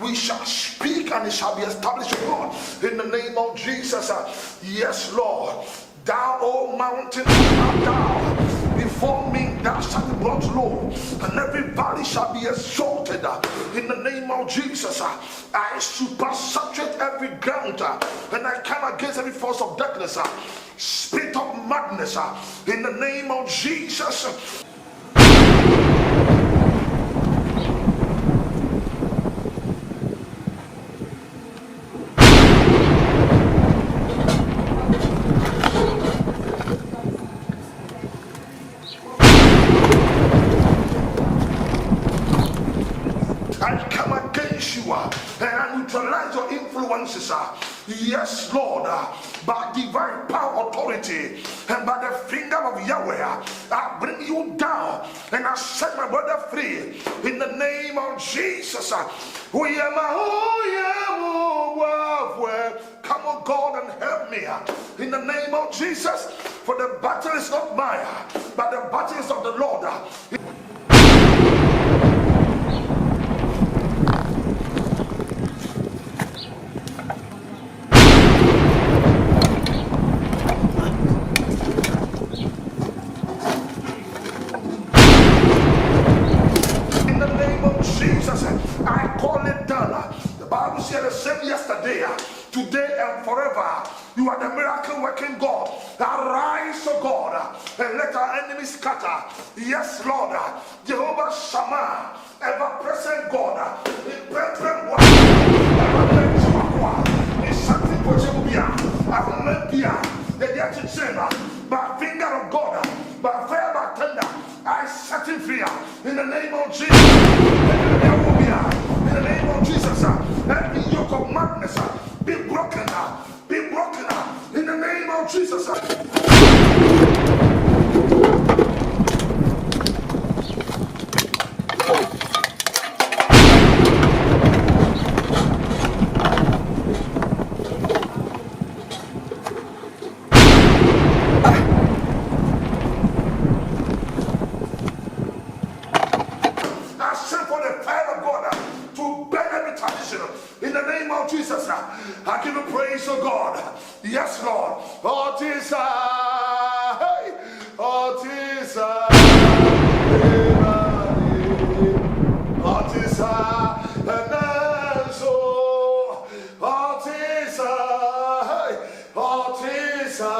we shall speak and it shall be established, God, in the name of Jesus. Yes, Lord, thou, O mountain, art thou before me, thou shalt be brought low, and every valley shall be exalted. In the name of Jesus, I supersaturate every ground, and I come against every force of darkness, spirit of madness, in the name of Jesus. And I neutralize your influences, yes, Lord, by divine power, authority, and by the finger of Yahweh, I bring you down and I set my brother free in the name of Jesus. Come on, God, and help me in the name of Jesus, for the battle is not mine, but the battle is of the Lord. I call it done. The Bible said the same yesterday, today, and forever. You are the miracle working God. Arise, O God, and let our enemies scatter. Yes, Lord, Jehovah Shammah, ever present God. By finger of God, by fire, by thunder, I set him free in the name of Jesus. In the name of Jesus, every yoke of madness be broken, in the name of Jesus. Jesus, I give you praise, oh God. Yes, Lord. Otisa, hey, Otisa, Otisa, Enazo, Otisa, hey, Otisa,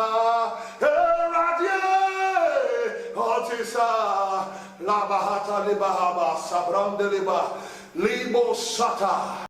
Eradie, Otisa, Labahata Libahaba, Sabram Deliba, Libo Sata.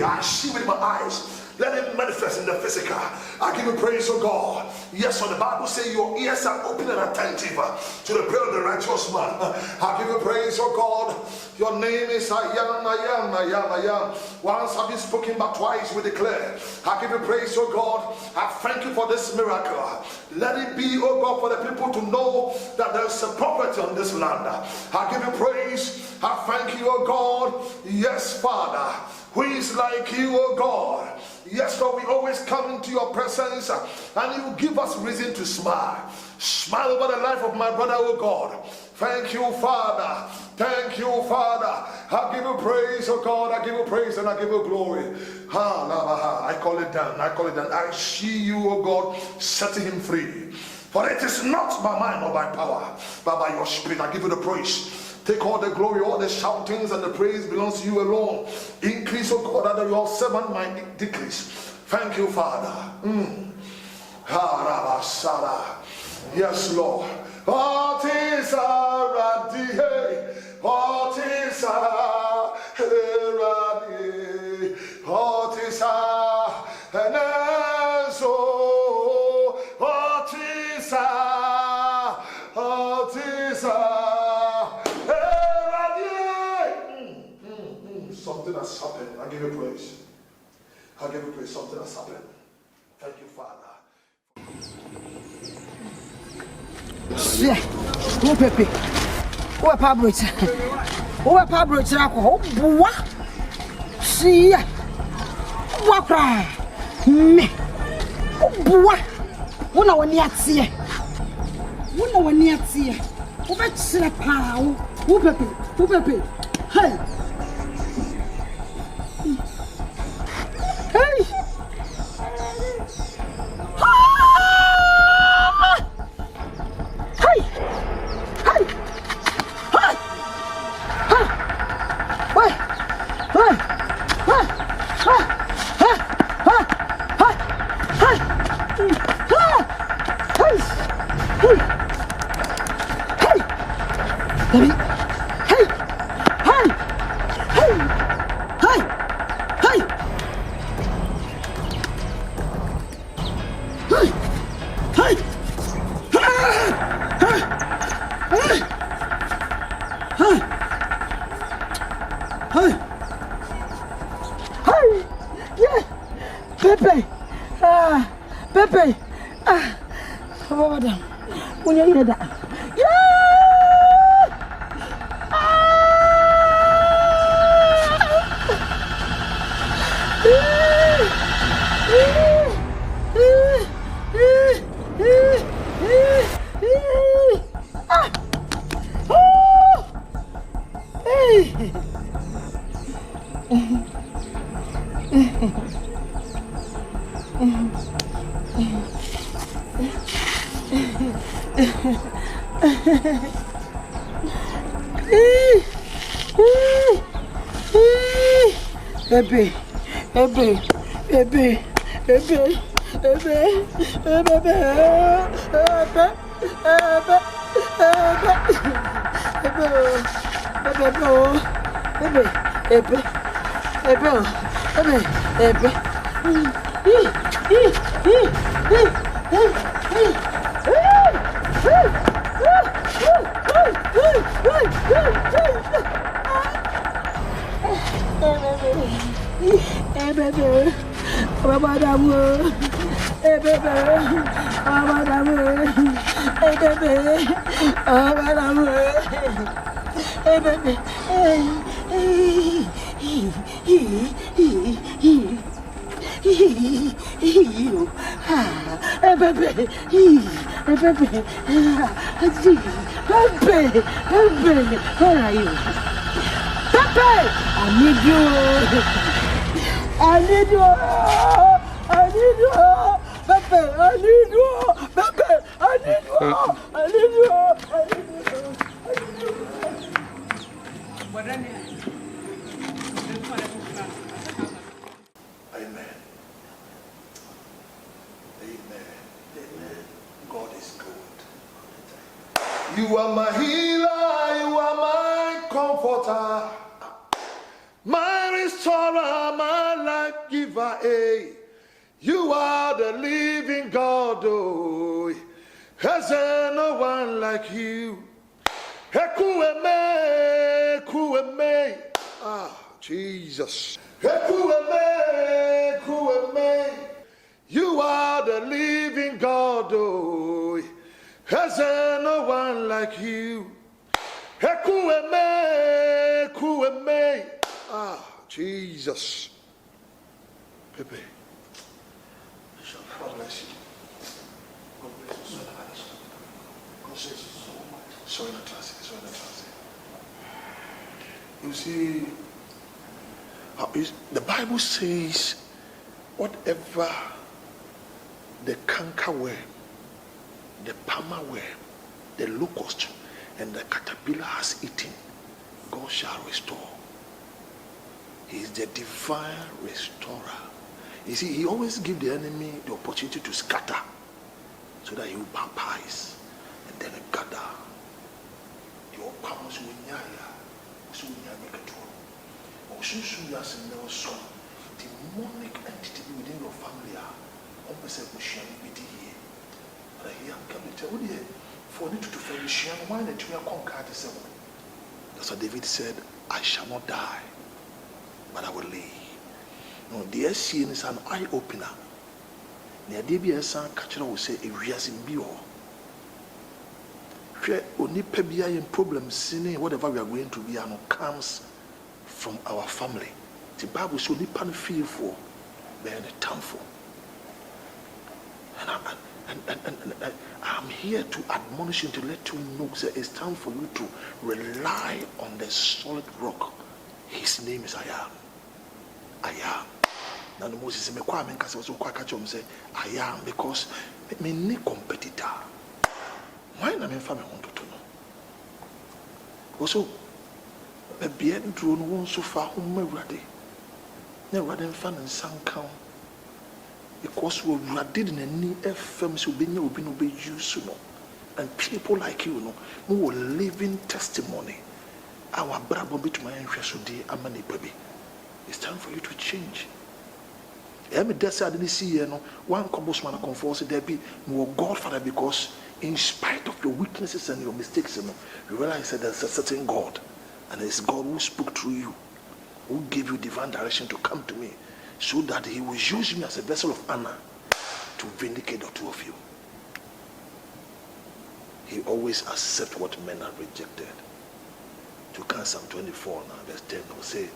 pray. I see with my eyes. Let it manifest in the physical. I give you praise, oh God. Yes, so the Bible says your ears are open and attentive to the prayer of the righteous man. I give you praise, oh God. Your name is I am, I am, I am, I am. Once have you spoken, but twice we declare. I give you praise, oh God. I thank you for this miracle. Let it be, oh God, for the people to know that there's a prophet on this land. I give you praise. I thank you, oh God. Yes, Father. Who is like you, oh God? Yes, Lord, we always come into your presence and you give us reason to smile. Smile over the life of my brother, oh God. Thank you, Father. Thank you, Father. I give you praise, oh God. I give you praise and I give you glory. I call it down. I call it down. I see you, oh God, setting him free. For it is not by mind or by power, but by your spirit. I give you the praise. Take all the glory, all the shoutings and the praise belongs to you alone. Increase, oh God, that your servant might decrease. Thank you, Father. Yes, Lord. All things are ready. All things are ready. All things are ready. All things are. All things are. Something has happened. I give you praise. I give you praise. Something has happened. Thank you, Father. Yeah. Who Pepe? Who a public? Who a public? Who what? See, what cry? Me. What? Who know when you're here? Who know when you're here? Who bet slap pow? Who Pepe? Who Pepe? Hey. Hey! Hey! Hey! Hey! Pepe, madam, when you hear that, Baby, baby, baby, baby, baby, where are you? Pepe, I need you. I need you. I need you. Pepe, I need you. Pepe, I need you. I need you. I need you. Amen. Amen. Amen. God is good. You are my healer. You are my comforter. My restorer, my life. God, oh, has there no one like you? Ekueme, ah, Jesus. Ekueme, you are the living God, oh, has there no one like you? Ekueme, ah, Jesus. Pepe, God bless you. God bless you so much. God bless you so much. Sorry, not transit. You see, the Bible says, whatever the cankerworm, the palmer worm, the locust, and the caterpillar has eaten, God shall restore. He is the divine restorer. You see, he always gives the enemy the opportunity to scatter so that he will baptize and then gather. Demonic entity within your family for you to finish, why that you are conquered. That's what David said, I shall not die, but I will live. No, the SCN is an eye opener. The DBS catcher will say, if we are in bio, only pebia in problems, sinning, whatever we are going to be, comes from our family. The Bible is only pan fearful, being thankful. And I'm here to admonish you, to let you know that it's time for you to rely on the solid rock. His name is I am. I am. Now the Moses say, I am, because me ni competitor. Why na me family want to know? Also, a beard drone won't so far home ready. Never than fan and sun count. Because we did in any FM so be no be used, and people like you know who will living testimony. Our brother bit my interest today, amani baby. It's time for you to change. I didn't see one composman confess there be no Godfather, because in spite of your weaknesses and your mistakes, you realize that there's a certain God, and it's God who spoke through you, who gave you divine direction to come to me, so that he will use me as a vessel of honor to vindicate the two of you. He always accepts what men have rejected. To come Psalm 24 now, verse 10 will say,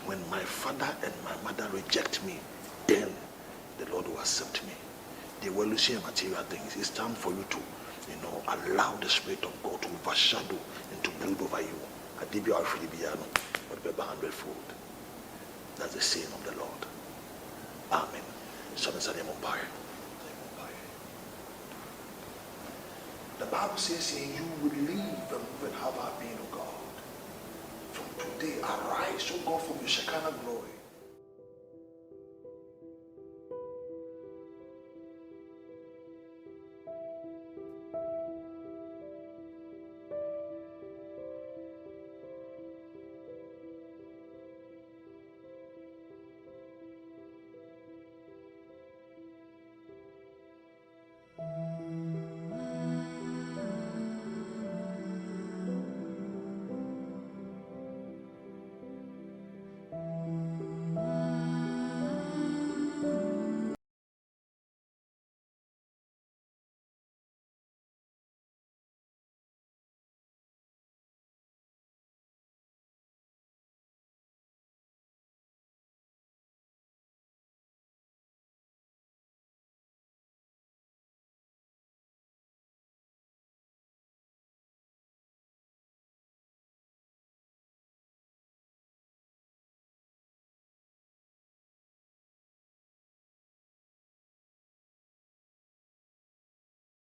when my father and my mother reject me, then the Lord will accept me. They will lose material things. It's time for you to, allow the Spirit of God to overshadow and to brood over you. But be 100-fold. That's the saying of the Lord. Amen. The Bible says here, you will live and move and have our being, O God. From today, arise, O God, from your Shekinah glory.